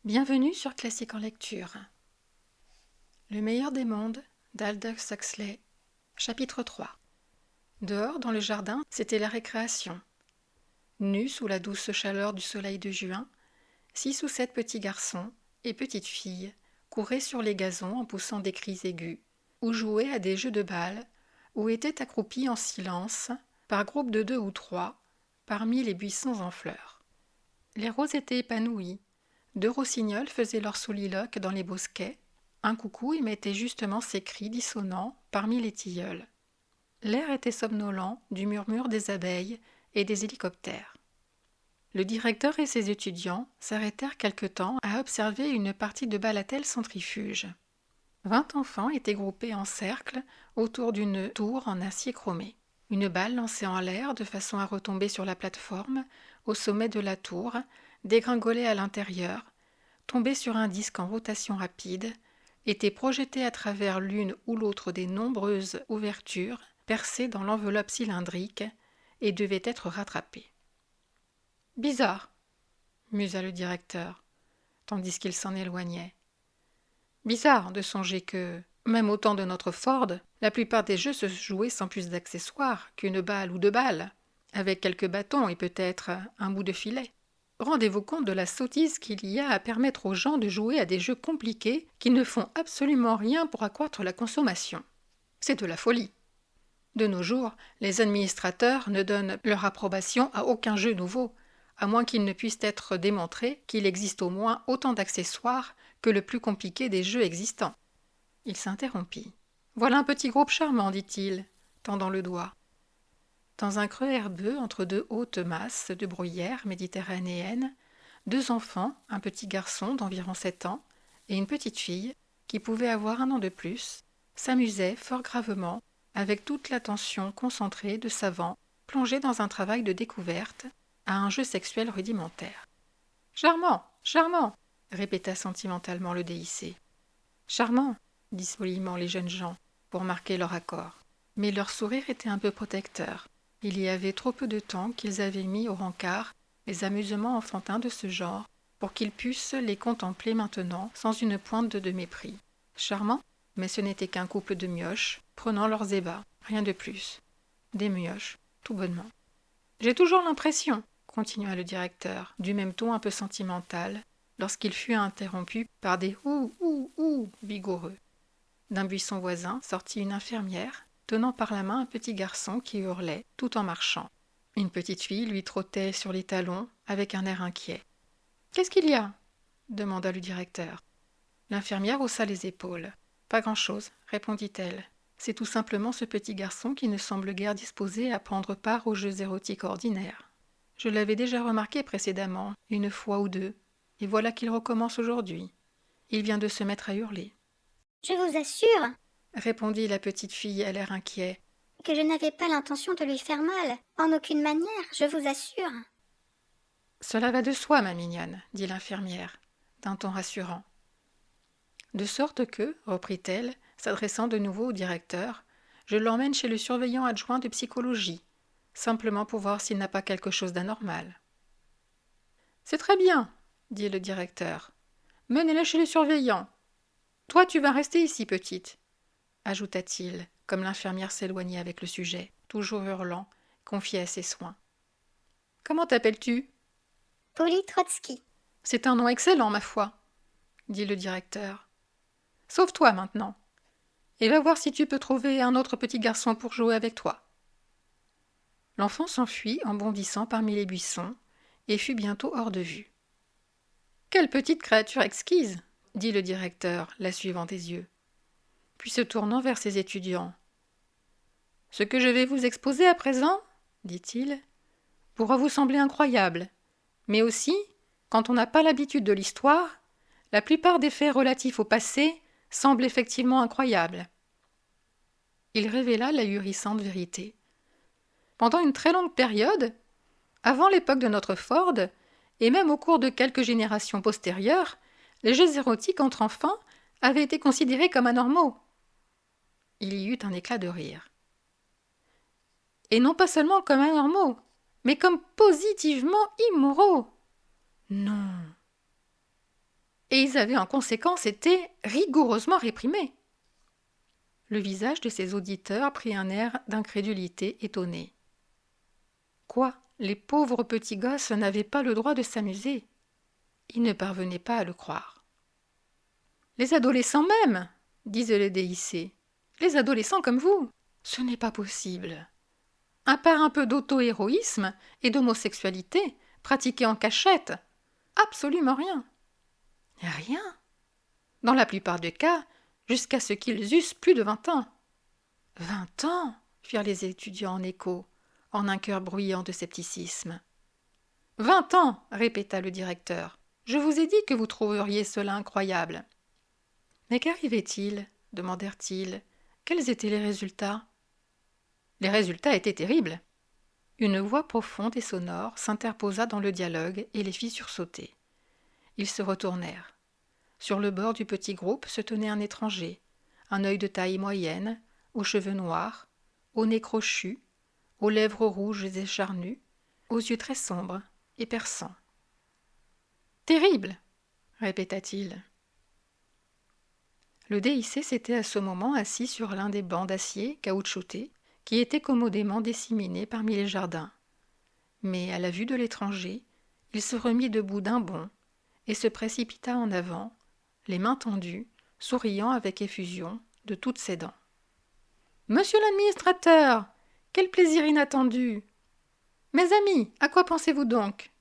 Bienvenue sur Classique en lecture. Le meilleur des mondes d'Aldous Huxley, chapitre 3. Dehors, dans le jardin, c'était la récréation. Nus sous la douce chaleur du soleil de juin, 6 ou 7 petits garçons et petites filles couraient sur les gazons en poussant des cris aigus, ou jouaient à des jeux de balle, ou étaient accroupis en silence, par groupes de 2 ou 3, parmi les buissons en fleurs. Les roses étaient épanouies. 2 rossignols faisaient leur soliloque dans les bosquets. Un coucou émettait justement ses cris dissonants parmi les tilleuls. L'air était somnolent du murmure des abeilles et des hélicoptères. Le directeur et ses étudiants s'arrêtèrent quelque temps à observer une partie de bagatelle centrifuge. 20 enfants étaient groupés en cercle autour d'une tour en acier chromé. Une balle lancée en l'air de façon à retomber sur la plateforme, au sommet de la tour, dégringolait à l'intérieur, tombait sur un disque en rotation rapide, était projetée à travers l'une ou l'autre des nombreuses ouvertures percées dans l'enveloppe cylindrique et devait être rattrapée. « Bizarre !» musa le directeur, tandis qu'il s'en éloignait. « Bizarre de songer que, même au temps de notre Ford, la plupart des jeux se jouaient sans plus d'accessoires qu'une balle ou 2 balles, avec quelques bâtons et peut-être un bout de filet. Rendez-vous compte de la sottise qu'il y a à permettre aux gens de jouer à des jeux compliqués qui ne font absolument rien pour accroître la consommation. C'est de la folie. De nos jours, les administrateurs ne donnent leur approbation à aucun jeu nouveau, à moins qu'il ne puisse être démontré qu'il existe au moins autant d'accessoires que le plus compliqué des jeux existants. Il s'interrompit. « Voilà un petit groupe charmant, dit-il, tendant le doigt. » Dans un creux herbeux entre 2 hautes masses de bruyère méditerranéenne, 2 enfants, un petit garçon d'environ 7 ans et une petite fille, qui pouvait avoir 1 an de plus, s'amusaient fort gravement avec toute l'attention concentrée de savants plongés dans un travail de découverte à un jeu sexuel rudimentaire. « Charmant, charmant !» répéta sentimentalement le déhissé. « Charmant !» disent poliment les jeunes gens pour marquer leur accord. Mais leur sourire était un peu protecteur. Il y avait trop peu de temps qu'ils avaient mis au rencard les amusements enfantins de ce genre pour qu'ils pussent les contempler maintenant sans une pointe de mépris. Charmant, mais ce n'était qu'un couple de mioches prenant leurs ébats, rien de plus. Des mioches, tout bonnement. « J'ai toujours l'impression, » continua le directeur, du même ton un peu sentimental, lorsqu'il fut interrompu par des « ouh » vigoureux. D'un buisson voisin sortit une infirmière, tenant par la main un petit garçon qui hurlait, tout en marchant. Une petite fille lui trottait sur les talons avec un air inquiet. « Qu'est-ce qu'il y a ?» demanda le directeur. L'infirmière haussa les épaules. « Pas grand-chose, » répondit-elle. « C'est tout simplement ce petit garçon qui ne semble guère disposé à prendre part aux jeux érotiques ordinaires. Je l'avais déjà remarqué précédemment, 1 fois ou 2, et voilà qu'il recommence aujourd'hui. Il vient de se mettre à hurler. »« Je vous assure, » répondit la petite fille à l'air inquiet, que je n'avais pas l'intention de lui faire mal. En aucune manière, je vous assure. »« Cela va de soi, ma mignonne, dit l'infirmière, d'un ton rassurant. De sorte que, reprit-elle, s'adressant de nouveau au directeur, je l'emmène chez le surveillant adjoint de psychologie, simplement pour voir s'il n'a pas quelque chose d'anormal. C'est très bien, dit le directeur. Menez-la chez le surveillant. Toi, tu vas rester ici, petite, ajouta-t-il, comme l'infirmière s'éloignait avec le sujet, toujours hurlant, confié à ses soins. Comment t'appelles-tu ? Polly Trotsky. C'est un nom excellent, ma foi, dit le directeur. Sauve-toi maintenant, et va voir si tu peux trouver un autre petit garçon pour jouer avec toi. L'enfant s'enfuit en bondissant parmi les buissons et fut bientôt hors de vue. Quelle petite créature exquise, dit le directeur, la suivant des yeux. Puis se tournant vers ses étudiants. Ce que je vais vous exposer à présent, dit-il, pourra vous sembler incroyable, mais aussi, quand on n'a pas l'habitude de l'histoire, la plupart des faits relatifs au passé semblent effectivement incroyables. Il révéla l'ahurissante vérité. Pendant une très longue période, avant l'époque de notre Ford, et même au cours de quelques générations postérieures, les jeux érotiques entre enfants avaient été considérés comme anormaux. Il y eut un éclat de rire. Et non pas seulement comme anormaux, mais comme positivement immoraux. Non. et ils avaient en conséquence été rigoureusement réprimés. Le visage de ses auditeurs prit un air d'incrédulité étonnée. Quoi, les pauvres petits gosses n'avaient pas le droit de s'amuser? Ils ne parvenaient pas à le croire. Les adolescents même, disait le DIC. Les adolescents comme vous. Ce n'est pas possible. À part un peu d'auto-héroïsme et d'homosexualité, pratiquée en cachette, absolument rien. Rien. Dans la plupart des cas, jusqu'à ce qu'ils eussent plus de 20 ans. 20 ans, firent les étudiants en écho, en un cœur bruyant de scepticisme. 20 ans, répéta le directeur. Je vous ai dit que vous trouveriez cela incroyable. Mais qu'arrivait-il? Demandèrent-ils. Quels étaient les résultats? Les résultats étaient terribles. Une voix profonde et sonore s'interposa dans le dialogue et les fit sursauter. Ils se retournèrent. Sur le bord du petit groupe se tenait un étranger, un œil de taille moyenne, aux cheveux noirs, au nez crochu, aux lèvres rouges et charnues, aux yeux très sombres et perçants. « Terrible !» répéta-t-il. Le DIC s'était à ce moment assis sur l'un des bancs d'acier caoutchoutés qui étaient commodément disséminés parmi les jardins. Mais à la vue de l'étranger, il se remit debout d'un bond et se précipita en avant, les mains tendues, souriant avec effusion de toutes ses dents. « Monsieur l'administrateur, quel plaisir inattendu! Mes amis, à quoi pensez-vous donc?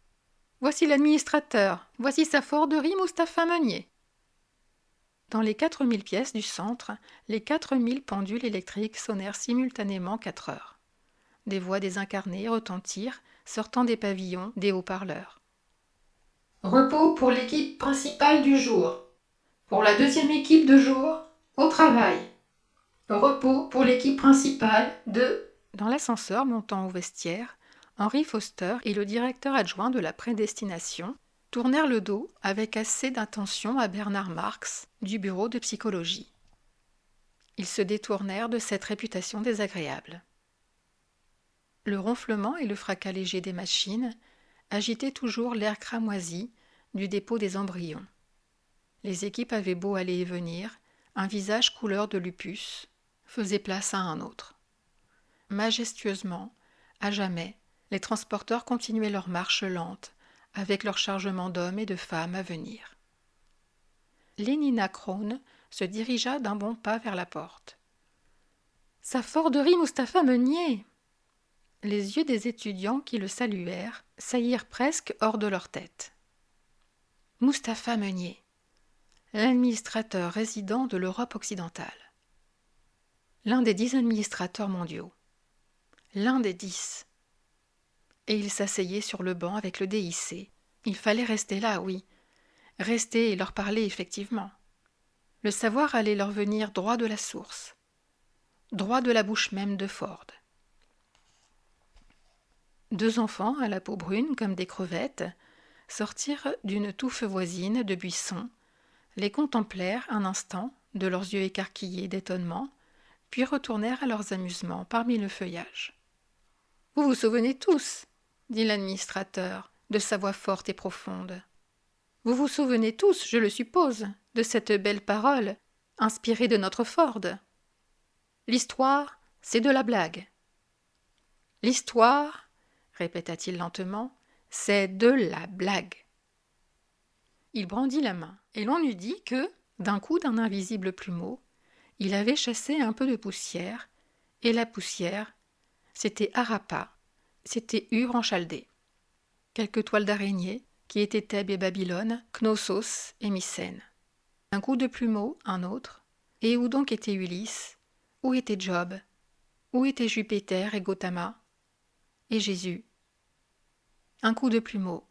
Voici l'administrateur, voici sa forderie Mustapha Meunier. » Dans les 4000 pièces du centre, les 4000 pendules électriques sonnèrent simultanément 4 heures. Des voix désincarnées retentirent, sortant des pavillons, des haut-parleurs. Repos pour l'équipe principale du jour. Pour la deuxième équipe de jour, au travail. Repos pour l'équipe principale de... Dans l'ascenseur montant au vestiaire, Henry Foster et le directeur adjoint de la prédestination tournèrent le dos avec assez d'attention à Bernard Marx du bureau de psychologie. Ils se détournèrent de cette réputation désagréable. Le ronflement et le fracas léger des machines agitaient toujours l'air cramoisi du dépôt des embryons. Les équipes avaient beau aller et venir, un visage couleur de lupus faisait place à un autre. Majestueusement, à jamais, les transporteurs continuaient leur marche lente, avec leur chargement d'hommes et de femmes à venir. Lénina Krohn se dirigea d'un bon pas vers la porte. « Sa forderie Mustapha Meunier !» Les yeux des étudiants qui le saluèrent saillirent presque hors de leur tête. Mustapha Meunier, l'administrateur résident de l'Europe occidentale. L'un des 10 administrateurs mondiaux. L'un des 10. Et il s'asseyait sur le banc avec le DIC. Il fallait rester là, oui. Rester et leur parler effectivement. Le savoir allait leur venir droit de la source. Droit de la bouche même de Ford. 2 enfants à la peau brune comme des crevettes sortirent d'une touffe voisine de buissons, les contemplèrent un instant de leurs yeux écarquillés d'étonnement, puis retournèrent à leurs amusements parmi le feuillage. « Vous vous souvenez tous, dit l'administrateur, de sa voix forte et profonde. Vous vous souvenez tous, je le suppose, de cette belle parole, inspirée de notre Ford. L'histoire, c'est de la blague. L'histoire, répéta-t-il lentement, c'est de la blague. Il brandit la main, et l'on eût dit que, d'un coup d'un invisible plumeau, il avait chassé un peu de poussière, et la poussière, c'était Harappa, c'était Ur en Chaldée. Quelques toiles d'araignée, qui étaient Thèbes et Babylone, Knossos et Mycène. Un coup de plumeau, un autre, et où donc était Ulysse? Où était Job? Où étaient Jupiter et Gautama? Et Jésus? Un coup de plumeau,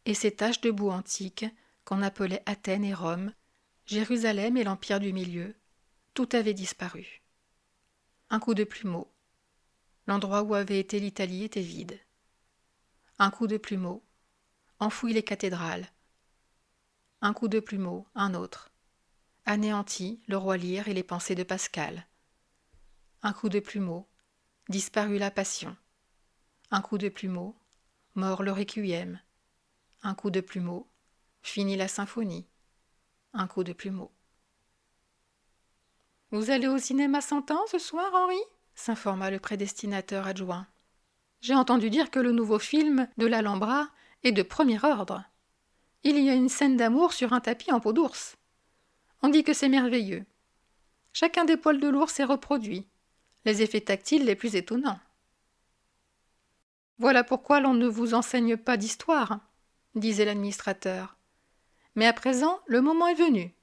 et ces taches de boue antiques qu'on appelait Athènes et Rome, Jérusalem et l'Empire du Milieu, tout avait disparu. Un coup de plumeau, l'endroit où avait été l'Italie était vide. Un coup de plumeau, enfouit les cathédrales. Un coup de plumeau, un autre, anéanti le roi Lear et les pensées de Pascal. Un coup de plumeau, disparut la Passion. Un coup de plumeau, mort le Requiem. Un coup de plumeau, fini la symphonie. un coup de plumeau. « Vous allez au cinéma 100 ans ce soir, Henri ?» s'informa le prédestinateur adjoint. « J'ai entendu dire que le nouveau film de l'Alhambra est de premier ordre. Il y a une scène d'amour sur un tapis en peau d'ours. On dit que c'est merveilleux. Chacun des poils de l'ours est reproduit, les effets tactiles les plus étonnants. Voilà pourquoi l'on ne vous enseigne pas d'histoire, disait l'administrateur. Mais à présent, le moment est venu.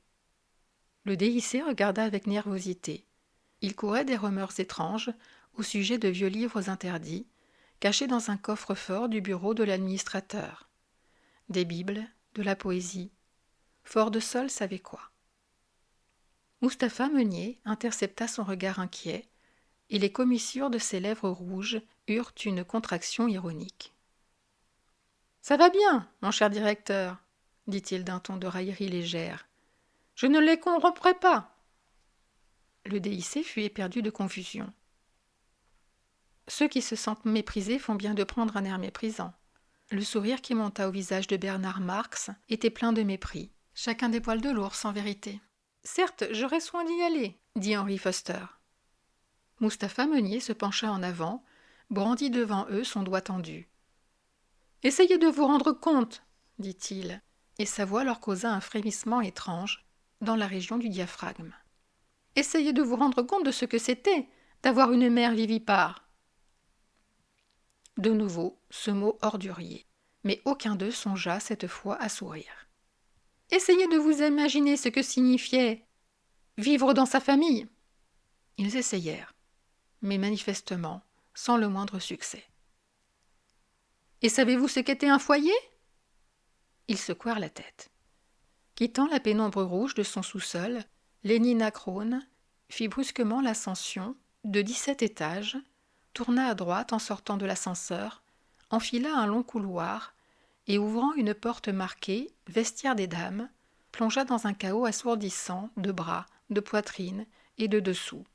Le DIC regarda avec nervosité. Il courait des rumeurs étranges au sujet de vieux livres interdits, cachés dans un coffre-fort du bureau de l'administrateur. Des bibles, de la poésie. Fort de Sol savait quoi. Mustapha Meunier intercepta son regard inquiet, et les commissures de ses lèvres rouges eurent une contraction ironique. « Ça va bien, mon cher directeur, dit-il d'un ton de raillerie légère. Je ne les corromprai pas. Le DIC fut éperdu de confusion. Ceux qui se sentent méprisés font bien de prendre un air méprisant. Le sourire qui monta au visage de Bernard Marx était plein de mépris. Chacun des poils de l'ours, en vérité. Certes, j'aurai soin d'y aller, dit Henry Foster. Mustapha Meunier se pencha en avant, brandit devant eux son doigt tendu. « Essayez de vous rendre compte, dit-il, et sa voix leur causa un frémissement étrange dans la région du diaphragme. Essayez de vous rendre compte de ce que c'était d'avoir une mère vivipare. De nouveau, ce mot ordurier, mais aucun d'eux songea cette fois à sourire. Essayez de vous imaginer ce que signifiait vivre dans sa famille. Ils essayèrent, mais manifestement sans le moindre succès. Et savez-vous ce qu'était un foyer? Ils secouèrent la tête. Quittant la pénombre rouge de son sous-sol, Lénina Krohn fit brusquement l'ascension de 17 étages, tourna à droite en sortant de l'ascenseur, enfila un long couloir et ouvrant une porte marquée « Vestiaire des dames », plongea dans un chaos assourdissant de bras, de poitrine et de dessous.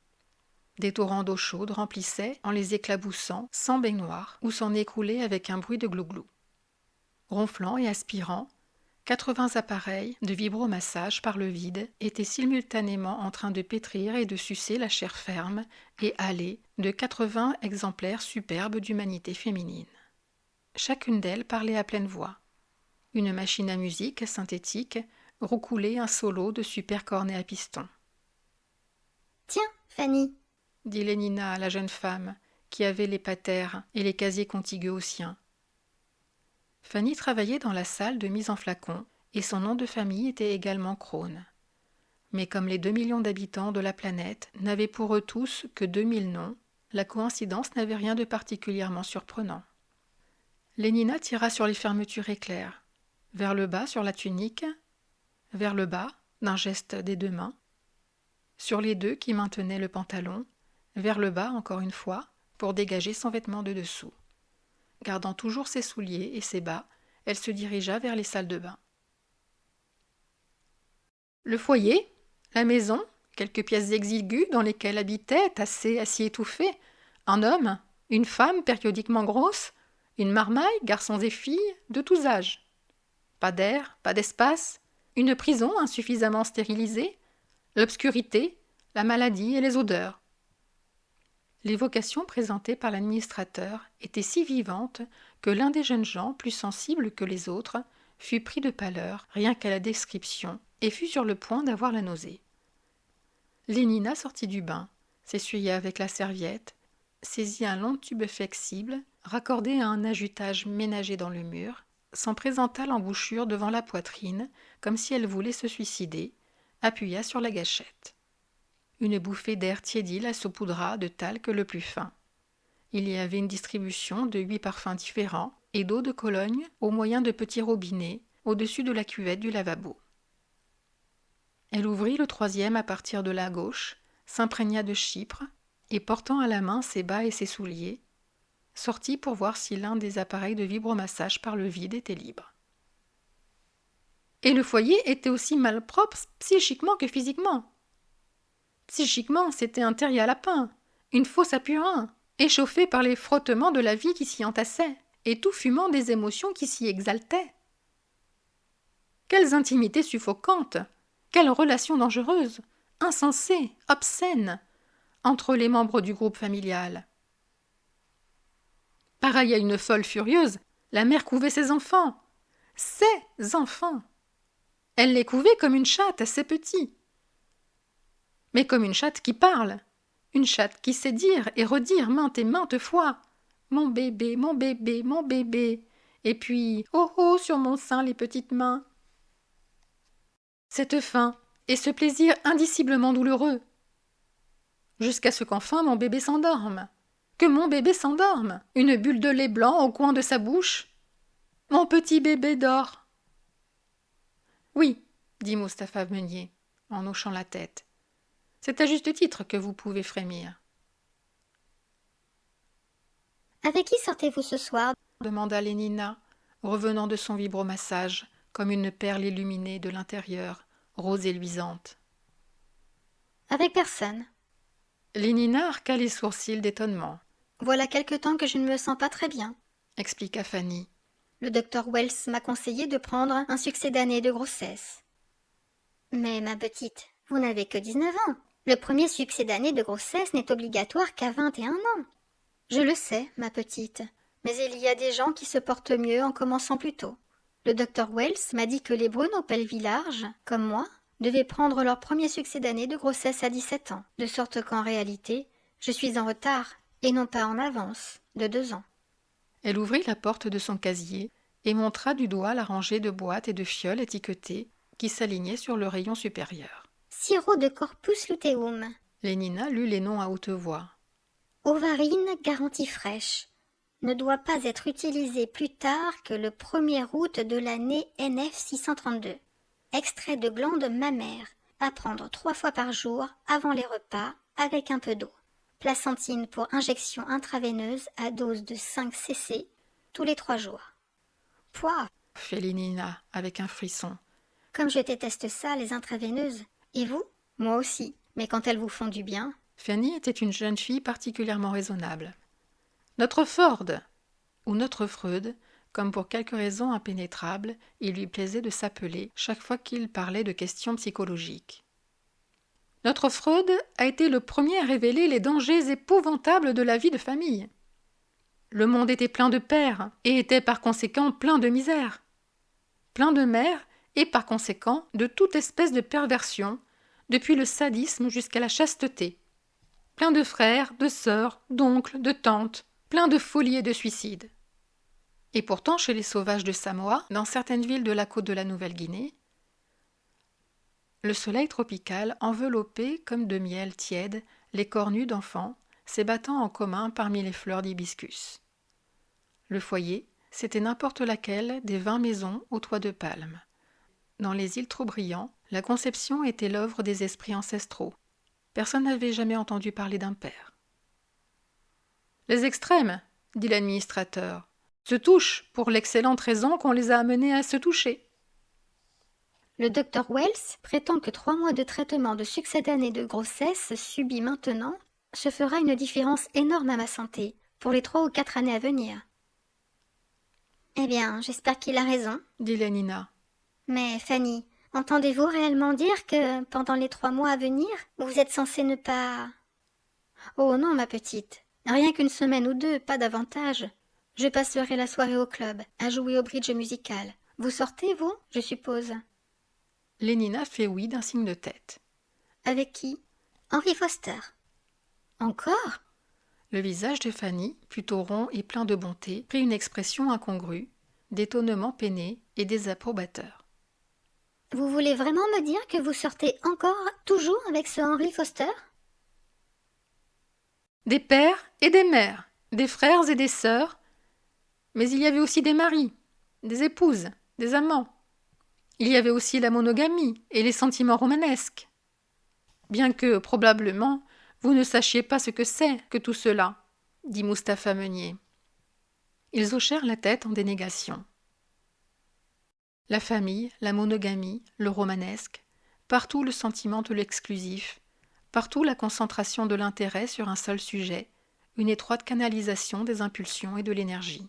Des torrents d'eau chaude remplissaient, en les éclaboussant, sans baignoire, ou s'en écroulaient avec un bruit de glouglou. Ronflant et aspirant, 80 appareils de vibromassage par le vide étaient simultanément en train de pétrir et de sucer la chair ferme et hâlée de 80 exemplaires superbes d'humanité féminine. Chacune d'elles parlait à pleine voix. Une machine à musique synthétique roucoulait un solo de super cornet à piston. « Tiens, Fanny !» dit Lénina à la jeune femme, qui avait les patères et les casiers contigus aux siens. Fanny travaillait dans la salle de mise en flacon, et son nom de famille était également Krohn. Mais comme les 2 millions d'habitants de la planète n'avaient pour eux tous que 2000 noms, la coïncidence n'avait rien de particulièrement surprenant. Lénina tira sur les fermetures éclairs, vers le bas sur la tunique, vers le bas, d'un geste des 2 mains, sur les 2 qui maintenaient le pantalon, vers le bas encore une fois, pour dégager son vêtement de dessous. Gardant toujours ses souliers et ses bas, elle se dirigea vers les salles de bain. Le foyer, la maison, quelques pièces exiguës dans lesquelles habitaient, tassés, à s'y étouffer, un homme, une femme périodiquement grosse, une marmaille, garçons et filles, de tous âges. Pas d'air, pas d'espace, une prison insuffisamment stérilisée, l'obscurité, la maladie et les odeurs. L'évocation présentée par l'administrateur était si vivante que l'un des jeunes gens, plus sensible que les autres, fut pris de pâleur, rien qu'à la description, et fut sur le point d'avoir la nausée. Lénina sortit du bain, s'essuya avec la serviette, saisit un long tube flexible, raccordé à un ajutage ménagé dans le mur, s'en présenta l'embouchure devant la poitrine, comme si elle voulait se suicider, appuya sur la gâchette. Une bouffée d'air tiédi la saupoudra de talc le plus fin. Il y avait une distribution de 8 parfums différents et d'eau de Cologne au moyen de petits robinets au-dessus de la cuvette du lavabo. Elle ouvrit le 3e à partir de la gauche, s'imprégna de chypre et, portant à la main ses bas et ses souliers, sortit pour voir si l'un des appareils de vibromassage par le vide était libre. Et le foyer était aussi malpropre psychiquement que physiquement. Psychiquement, c'était un terrier à lapin, une fosse à purin, échauffé par les frottements de la vie qui s'y entassait, et tout fumant des émotions qui s'y exaltaient. Quelles intimités suffocantes, Quelle relation dangereuse, insensée, obscène, entre les membres du groupe familial. Pareil à une folle furieuse, la mère couvait ses enfants. Ses enfants. Elle les couvait comme une chatte à ses petits. Mais comme une chatte qui parle, une chatte qui sait dire et redire maintes et maintes fois « Mon bébé, mon bébé, mon bébé !» et puis « Oh oh, sur mon sein les petites mains !» Cette faim et ce plaisir indiciblement douloureux, jusqu'à ce qu'enfin mon bébé s'endorme. Que mon bébé s'endorme, une bulle de lait blanc au coin de sa bouche. Mon petit bébé dort. Oui, dit Mustapha Meunier, en hochant la tête. C'est à juste titre que vous pouvez frémir. Avec qui sortez-vous ce soir? Demanda Lénina, revenant de son vibromassage, comme une perle illuminée de l'intérieur, rose et luisante. Avec personne. Lénina arqua les sourcils d'étonnement. Voilà quelque temps que je ne me sens pas très bien, expliqua Fanny. Le docteur Wells m'a conseillé de prendre un succès d'année de grossesse. Mais ma petite, vous n'avez que 19 ans. Le premier succès d'année de grossesse n'est obligatoire qu'à 21 ans. Je le sais, ma petite, mais il y a des gens qui se portent mieux en commençant plus tôt. Le docteur Wells m'a dit que les brunes au pelvis large, comme moi, devaient prendre leur premier succès d'année de grossesse à 17 ans, de sorte qu'en réalité, je suis en retard, et non pas en avance, de 2 ans. Elle ouvrit la porte de son casier et montra du doigt la rangée de boîtes et de fioles étiquetées qui s'alignaient sur le rayon supérieur. Sirop de Corpus luteum. Lénina lut les noms à haute voix. Ovarine garantie fraîche. Ne doit pas être utilisé plus tard que le 1er août de l'année NF 632. Extrait de glande mammaire, à prendre 3 fois par jour avant les repas avec un peu d'eau. Placentine pour injection intraveineuse à dose de 5 cc tous les 3 jours. Pouah, fit Lénina avec un frisson. Comme je déteste ça, les intraveineuses. Et vous? Moi aussi, mais quand elles vous font du bien. Fanny était une jeune fille particulièrement raisonnable. Notre Ford, ou notre Freud, comme pour quelque raison impénétrable, il lui plaisait de s'appeler chaque fois qu'il parlait de questions psychologiques. Notre Freud a été le premier à révéler les dangers épouvantables de la vie de famille. Le monde était plein de pères et était par conséquent plein de misère. Plein de mères et par conséquent de toute espèce de perversion, depuis le sadisme jusqu'à la chasteté. Plein de frères, de sœurs, d'oncles, de tantes, plein de folies et de suicides. Et pourtant, chez les sauvages de Samoa, dans certaines villes de la côte de la Nouvelle-Guinée, le soleil tropical enveloppait comme de miel tiède les corps nus d'enfants s'ébattant en commun parmi les fleurs d'hibiscus. Le foyer, c'était n'importe laquelle des 20 maisons aux toits de palme. Dans les îles Trobriand, la conception était l'œuvre des esprits ancestraux. Personne n'avait jamais entendu parler d'un père. « Les extrêmes, dit l'administrateur, se touchent pour l'excellente raison qu'on les a amenés à se toucher. » Le docteur Wells prétend que 3 mois de traitement de succès d'année de grossesse subis maintenant se fera une différence énorme à ma santé pour les 3 ou 4 années à venir. Eh bien, j'espère qu'il a raison, dit Lénina. Mais Fanny, entendez-vous réellement dire que pendant les 3 mois à venir, vous êtes censée ne pas... Oh non, ma petite, rien qu'une semaine ou 2, pas davantage. Je passerai la soirée au club, à jouer au bridge musical. Vous sortez, vous, je suppose? Lénina fait oui d'un signe de tête. Avec qui? Henry Foster. Encore? Le visage de Fanny, plutôt rond et plein de bonté, prit une expression incongrue, d'étonnement peiné et désapprobateur. Vous voulez vraiment me dire que vous sortez encore, toujours avec ce Henry Foster? Des pères et des mères, des frères et des sœurs, mais il y avait aussi des maris, des épouses, des amants. Il y avait aussi la monogamie et les sentiments romanesques. Bien que, probablement, vous ne sachiez pas ce que c'est que tout cela, dit Mustapha Meunier. Ils hochèrent la tête en dénégation. La famille, la monogamie, le romanesque, partout le sentiment de l'exclusif, partout la concentration de l'intérêt sur un seul sujet, une étroite canalisation des impulsions et de l'énergie.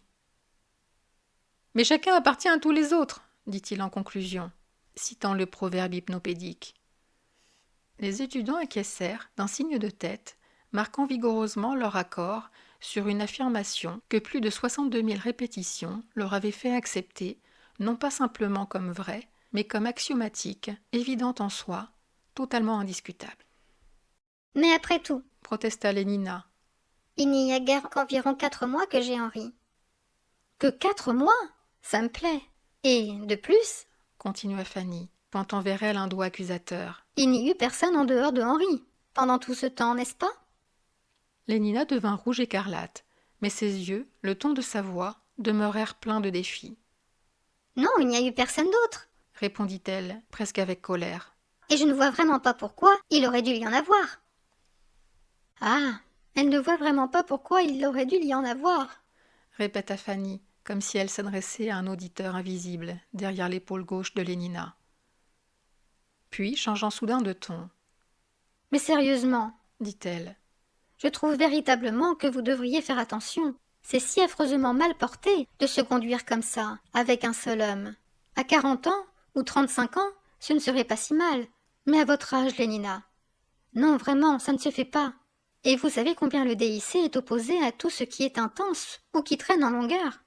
« Mais chacun appartient à tous les autres, dit-il en conclusion. citant le proverbe hypnopédique. Les étudiants acquiescèrent d'un signe de tête, marquant vigoureusement leur accord sur une affirmation que plus de 62 000 répétitions leur avaient fait accepter, non pas simplement comme vraie, mais comme axiomatique, évidente en soi, totalement indiscutable. « Mais après tout, Protesta Lénina. Il n'y a guère qu'environ 4 mois que j'ai Henri. »« Que 4 mois ? Ça me plaît. Et, de plus, Continua Fanny, pointant vers elle un doigt accusateur. Il n'y eut personne en dehors de Henri, pendant tout ce temps, n'est-ce pas ? » Lénina devint rouge écarlate, mais ses yeux, le ton de sa voix, demeurèrent pleins de défi. « Non, il n'y a eu personne d'autre. » répondit-elle, presque avec colère. « Et je ne vois vraiment pas pourquoi il aurait dû y en avoir. » Ah, elle ne voit vraiment pas pourquoi il aurait dû y en avoir, répéta Fanny, comme si elle s'adressait à un auditeur invisible, derrière l'épaule gauche de Lénina. Puis, changeant soudain de ton. « Mais sérieusement, dit-elle, je trouve véritablement que vous devriez faire attention. C'est si affreusement mal porté de se conduire comme ça, avec un seul homme. À 40 ans, ou 35 ans, ce ne serait pas si mal. Mais à votre âge, Lénina. Non, vraiment, ça ne se fait pas. Et vous savez combien le DIC est opposé à tout ce qui est intense ou qui traîne en longueur.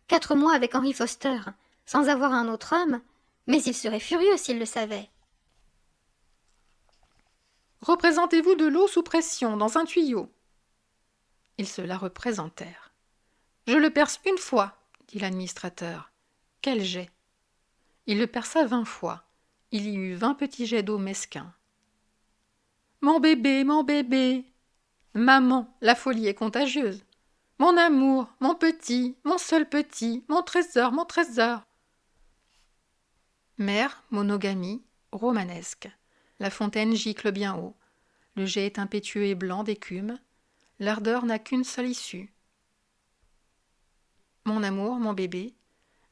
4 mois avec Henry Foster, sans avoir un autre homme, mais il serait furieux s'il le savait. représentez-vous de l'eau sous pression dans un tuyau. Ils se la représentèrent. Je le perce 1 fois, dit l'administrateur. Quel jet? Il le perça 20 fois. Il y eut 20 petits jets d'eau mesquins. Mon bébé, mon bébé. Maman, la folie est contagieuse. Mon amour, mon petit, mon seul petit, mon trésor, mon trésor. Mère, monogamie, romanesque. La fontaine gicle bien haut. Le jet est impétueux et blanc d'écume. L'ardeur n'a qu'une seule issue. Mon amour, mon bébé.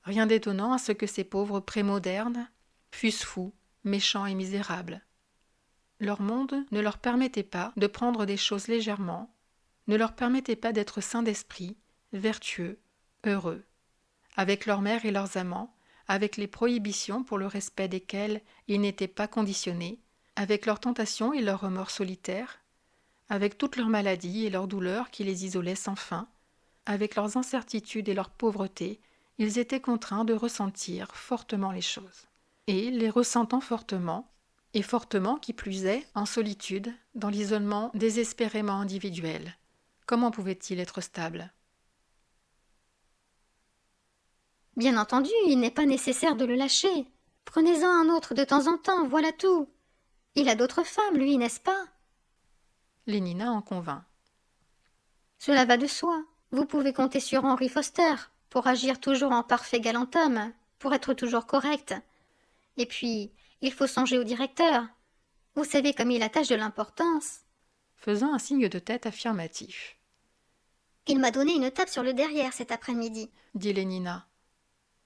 Rien d'étonnant à ce que ces pauvres prémodernes fussent fous, méchants et misérables. Leur monde ne leur permettait pas de prendre des choses légèrement, ne leur permettait pas d'être saints d'esprit, vertueux, heureux. Avec leur mère et leurs amants, avec les prohibitions pour le respect desquelles ils n'étaient pas conditionnés, avec leurs tentations et leurs remords solitaires, avec toutes leurs maladies et leurs douleurs qui les isolaient sans fin, avec leurs incertitudes et leur pauvreté, ils étaient contraints de ressentir fortement les choses. Et, les ressentant fortement, et fortement qui plus est, en solitude, dans l'isolement désespérément individuel, comment pouvaient-ils être stables ? Bien entendu, il n'est pas nécessaire de le lâcher. Prenez-en un autre de temps en temps, voilà tout. Il a d'autres femmes, lui, n'est-ce pas ? Lénina en convint. Cela va de soi. Vous pouvez compter sur Henry Foster pour agir toujours en parfait galant homme, pour être toujours correct. Et puis, il faut songer au directeur. Vous savez comme il attache de l'importance. Faisant un signe de tête affirmatif. Il m'a donné une tape sur le derrière cet après-midi, dit Lénina.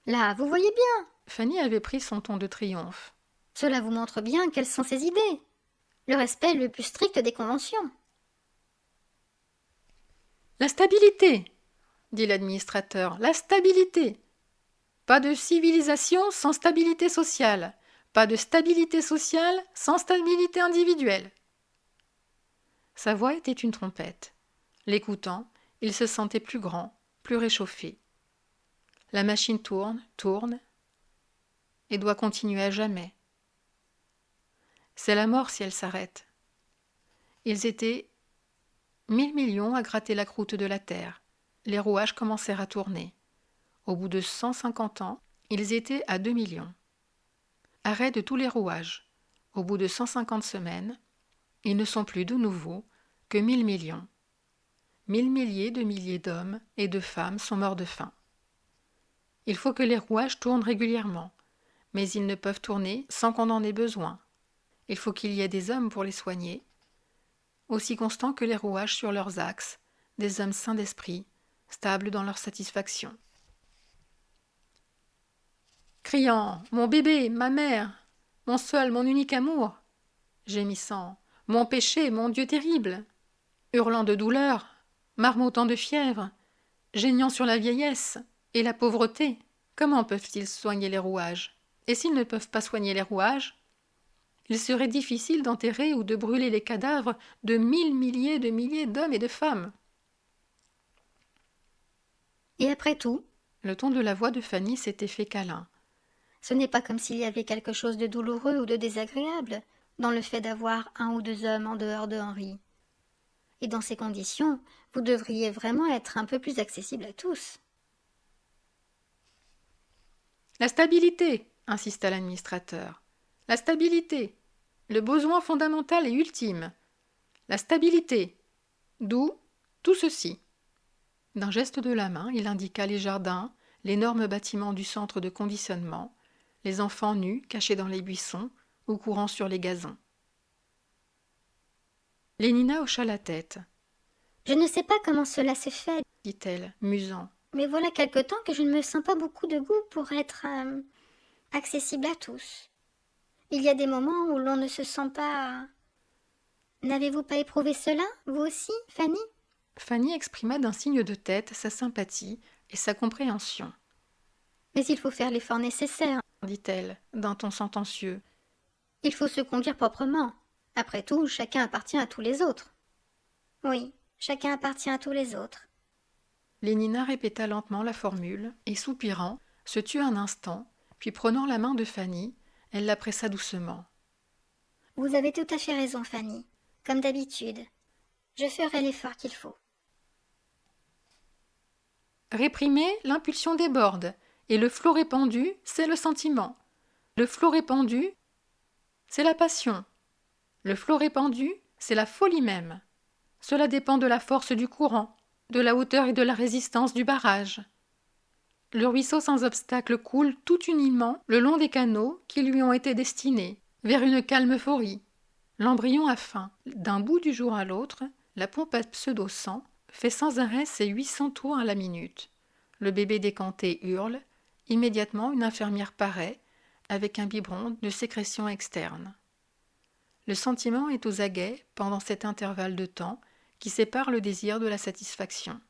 Là, vous voyez bien. Fanny avait pris son ton de triomphe. Cela vous montre bien quelles sont ses idées. Le respect le plus strict des conventions. La stabilité, dit l'administrateur, la stabilité. Pas de civilisation sans stabilité sociale. Pas de stabilité sociale sans stabilité individuelle. Sa voix était une trompette. L'écoutant, il se sentait plus grand, plus réchauffé. La machine tourne, tourne, et doit continuer à jamais. C'est la mort si elle s'arrête. Ils étaient 1000 millions à gratter la croûte de la terre. Les rouages commencèrent à tourner. Au bout de 150 ans, ils étaient à 2 millions. Arrêt de tous les rouages. Au bout de 150 semaines, ils ne sont plus de nouveau que 1000 millions. 1000 milliers de milliers d'hommes et de femmes sont morts de faim. Il faut que les rouages tournent régulièrement, mais ils ne peuvent tourner sans qu'on en ait besoin. Il faut qu'il y ait des hommes pour les soigner, aussi constants que les rouages sur leurs axes, des hommes sains d'esprit, stables dans leur satisfaction. Criant « Mon bébé, ma mère, mon seul, mon unique amour !» Gémissant « Mon péché, mon Dieu terrible !» Hurlant de douleur, marmottant de fièvre, geignant sur la vieillesse et la pauvreté, comment peuvent-ils soigner les rouages ? Et s'ils ne peuvent pas soigner les rouages, il serait difficile d'enterrer ou de brûler les cadavres de milliers de milliers d'hommes et de femmes. Et après tout, Le ton de la voix de Fanny s'était fait câlin. ce n'est pas comme s'il y avait quelque chose de douloureux ou de désagréable dans le fait d'avoir 1 ou 2 hommes en dehors de Henri. Et dans ces conditions, vous devriez vraiment être un peu plus accessible à tous. La stabilité, insista l'administrateur. La stabilité. Le besoin fondamental et ultime. La stabilité. D'où tout ceci. D'un geste de la main, il indiqua les jardins, l'énorme bâtiment du centre de conditionnement, les enfants nus cachés dans les buissons ou courant sur les gazons. Lénina hocha la tête. « Je ne sais pas comment cela se fait, dit-elle, musant. Mais voilà quelque temps que je ne me sens pas beaucoup de goût pour être accessible à tous. Il y a des moments où l'on ne se sent pas... N'avez-vous pas éprouvé cela, vous aussi, Fanny ? Fanny exprima d'un signe de tête sa sympathie et sa compréhension. Mais il faut faire l'effort nécessaire, dit-elle, d'un ton sentencieux. Il faut se conduire proprement. Après tout, chacun appartient à tous les autres. Oui, chacun appartient à tous les autres. Lénina répéta lentement la formule et, soupirant, se tut un instant, puis prenant la main de Fanny, elle la pressa doucement. Vous avez tout à fait raison, Fanny. Comme d'habitude. Je ferai l'effort qu'il faut. Réprimer, l'impulsion déborde, et le flot répandu, c'est le sentiment. Le flot répandu, c'est la passion. Le flot répandu, c'est la folie même. Cela dépend de la force du courant, de la hauteur et de la résistance du barrage. Le ruisseau sans obstacle coule tout uniment le long des canaux qui lui ont été destinés, vers une calme euphorie. L'embryon a faim. D'un bout du jour à l'autre, la pompe à pseudo-sang fait sans arrêt ses 800 tours à la minute. Le bébé décanté hurle. Immédiatement, une infirmière paraît, avec un biberon de sécrétion externe. Le sentiment est aux aguets pendant cet intervalle de temps qui sépare le désir de la satisfaction.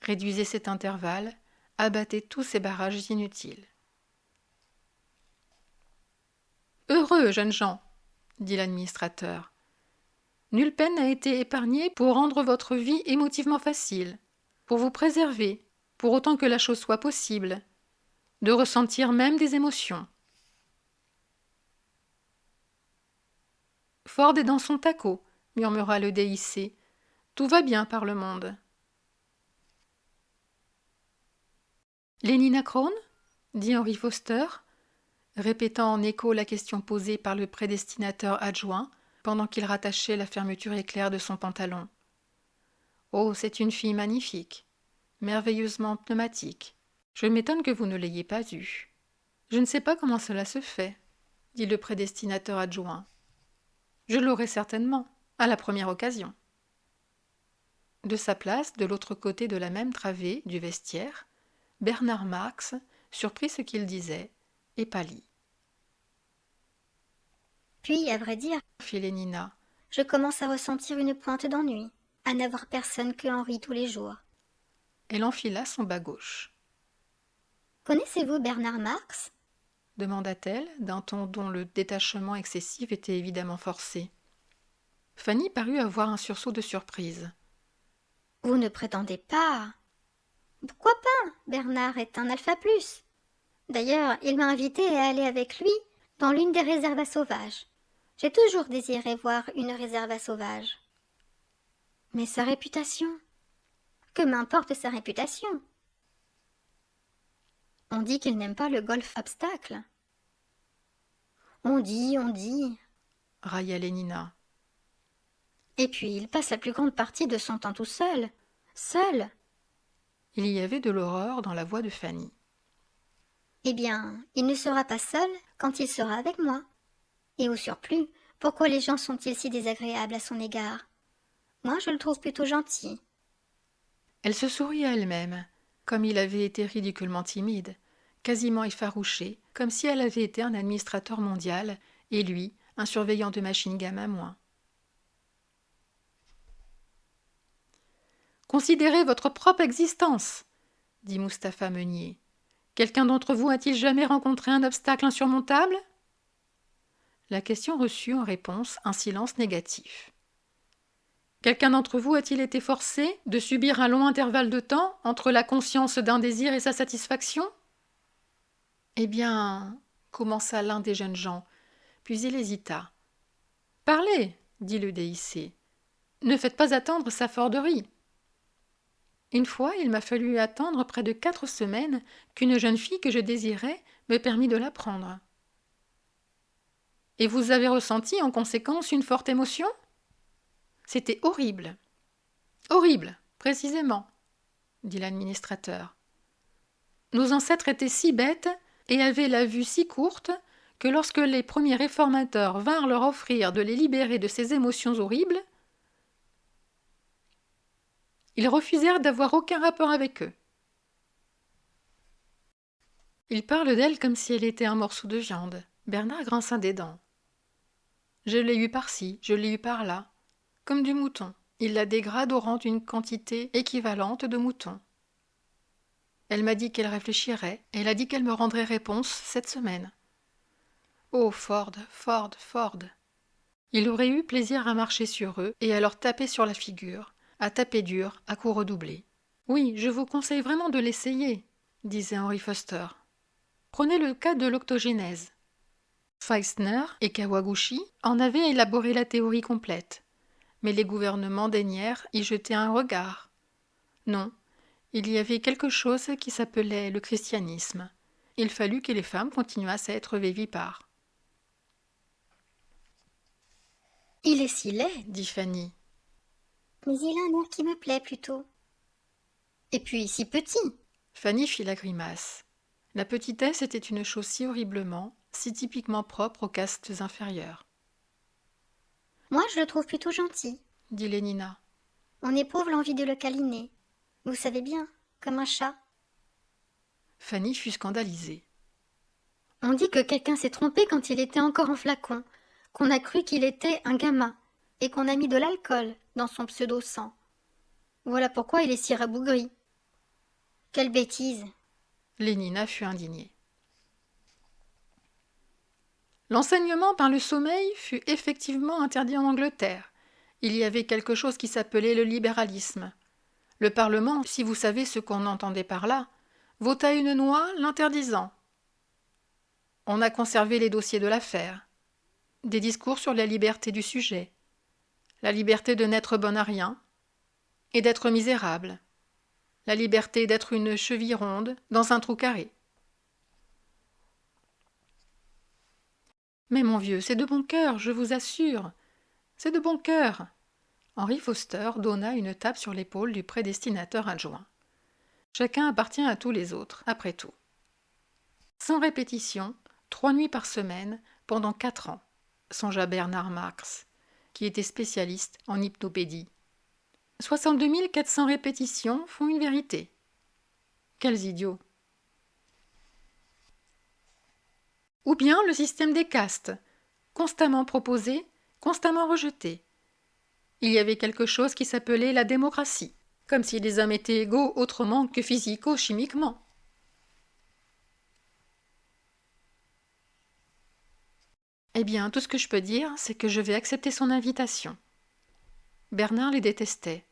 Réduisez cet intervalle, abattez tous ces barrages inutiles. Heureux, jeunes gens, dit l'administrateur. Nulle peine n'a été épargnée pour rendre votre vie émotivement facile, pour vous préserver, pour autant que la chose soit possible, de ressentir même des émotions. Ford est dans son taco, murmura le DIC. Tout va bien par le monde. Lénina Krohn, dit Henry Foster, répétant en écho la question posée par le prédestinateur adjoint pendant qu'il rattachait la fermeture éclair de son pantalon. Oh, c'est une fille magnifique, merveilleusement pneumatique. Je m'étonne que vous ne l'ayez pas vue. Je ne sais pas comment cela se fait, dit le prédestinateur adjoint. Je l'aurai certainement, à la première occasion. De sa place, de l'autre côté de la même travée du vestiaire, Bernard Marx surprit ce qu'il disait et pâlit. Puis, à vrai dire, fit Lénina, je commence à ressentir une pointe d'ennui, à n'avoir personne que Henri tous les jours. Elle enfila son bas gauche. Connaissez-vous Bernard Marx ? demanda-t-elle, d'un ton dont le détachement excessif était évidemment forcé. Fanny parut avoir un sursaut de surprise. Vous ne prétendez pas ? Pourquoi pas ? Bernard est un alpha plus. D'ailleurs, il m'a invité à aller avec lui dans l'une des réserves à sauvages. J'ai toujours désiré voir une réserve à sauvages. Mais sa réputation ? Que m'importe sa réputation ? On dit qu'il n'aime pas le golf obstacle. On dit, railla Lénina. Et puis il passe la plus grande partie de son temps tout seul. Seul. Il y avait de l'horreur dans la voix de Fanny. Eh bien, il ne sera pas seul quand il sera avec moi. Et au surplus, pourquoi les gens sont-ils si désagréables à son égard ? Moi, je le trouve plutôt gentil. Elle se sourit à elle-même, comme il avait été ridiculement timide, quasiment effarouché, comme si elle avait été un administrateur mondial, et lui, un surveillant de machine-gamme à moins. « Considérez votre propre existence, dit Mustapha Meunier. Quelqu'un d'entre vous a-t-il jamais rencontré un obstacle insurmontable ? La question reçut en réponse un silence négatif. Quelqu'un d'entre vous a-t-il été forcé de subir un long intervalle de temps entre la conscience d'un désir et sa satisfaction ? Eh bien, commença l'un des jeunes gens, puis il hésita. Parlez, dit le déhissé. Ne faites pas attendre sa forderie. Une fois, il m'a fallu attendre près de 4 semaines qu'une jeune fille que je désirais me permit de la prendre. Et vous avez ressenti en conséquence une forte émotion ? C'était horrible. Horrible, précisément, dit l'administrateur. Nos ancêtres étaient si bêtes et avaient la vue si courte que lorsque les premiers réformateurs vinrent leur offrir de les libérer de ces émotions horribles, ils refusèrent d'avoir aucun rapport avec eux. Ils parlent d'elle comme si elle était un morceau de viande. Bernard grinça des dents. Je l'ai eu par-ci, je l'ai eu par-là, comme du mouton. Il la dégrade au rang d'une quantité équivalente de mouton. Elle m'a dit qu'elle réfléchirait, et elle a dit qu'elle me rendrait réponse cette semaine. Oh, Ford, Ford, Ford. Il aurait eu plaisir à marcher sur eux et à leur taper sur la figure, à taper dur, à coups redoublés. Oui, je vous conseille vraiment de l'essayer, disait Henry Foster. Prenez le cas de l'octogénèse. Feistner et Kawaguchi en avaient élaboré la théorie complète, mais les gouvernements daignèrent y jeter un regard. Non, il y avait quelque chose qui s'appelait le christianisme. Il fallut que les femmes continuassent à être vivipares. « Il est si laid, dit Fanny. Mais il a un air qui me plaît plutôt. Et puis si petit. » Fanny fit la grimace. La petitesse était une chose si horriblement, si typiquement propre aux castes inférieures. « Moi, je le trouve plutôt gentil, » dit Lénina. « On éprouve l'envie de le câliner. Vous savez bien, comme un chat. » Fanny fut scandalisée. « On dit que quelqu'un s'est trompé quand il était encore en flacon, qu'on a cru qu'il était un gamin, et qu'on a mis de l'alcool dans son pseudo-sang. Voilà pourquoi il est si rabougri. Quelle bêtise !» Lénina fut indignée. L'enseignement par le sommeil fut effectivement interdit en Angleterre. Il y avait quelque chose qui s'appelait le libéralisme. Le Parlement, si vous savez ce qu'on entendait par là, vota une loi l'interdisant. On a conservé les dossiers de l'affaire, des discours sur la liberté du sujet, la liberté de n'être bon à rien et d'être misérable, la liberté d'être une cheville ronde dans un trou carré. Mais mon vieux, c'est de bon cœur, je vous assure. C'est de bon cœur. Henry Foster donna une tape sur l'épaule du prédestinateur adjoint. Chacun appartient à tous les autres, après tout. 100 répétitions, 3 nuits par semaine, pendant 4 ans, songea Bernard Marx, qui était spécialiste en hypnopédie. 62 400 répétitions font une vérité. Quels idiots! Ou bien le système des castes, constamment proposé, constamment rejeté. Il y avait quelque chose qui s'appelait la démocratie, comme si les hommes étaient égaux autrement que physico-chimiquement. Eh bien, tout ce que je peux dire, c'est que je vais accepter son invitation. Bernard les détestait.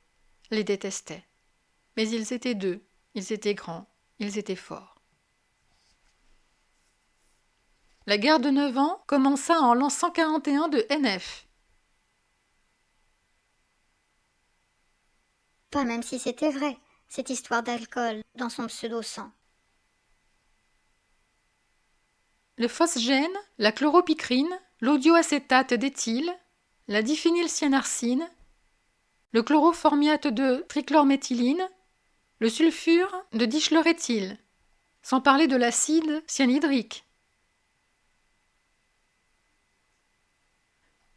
Mais ils étaient deux, ils étaient grands, ils étaient forts. La guerre de 9 ans commença en l'an 141 de NF. Pas même si c'était vrai, cette histoire d'alcool dans son pseudo-sang. Le phosgène, la chloropicrine, l'audioacétate d'éthyle, la diphénylcyanarcine, le chloroformiate de trichlorméthyline, le sulfure de dichloréthyle, sans parler de l'acide cyanhydrique.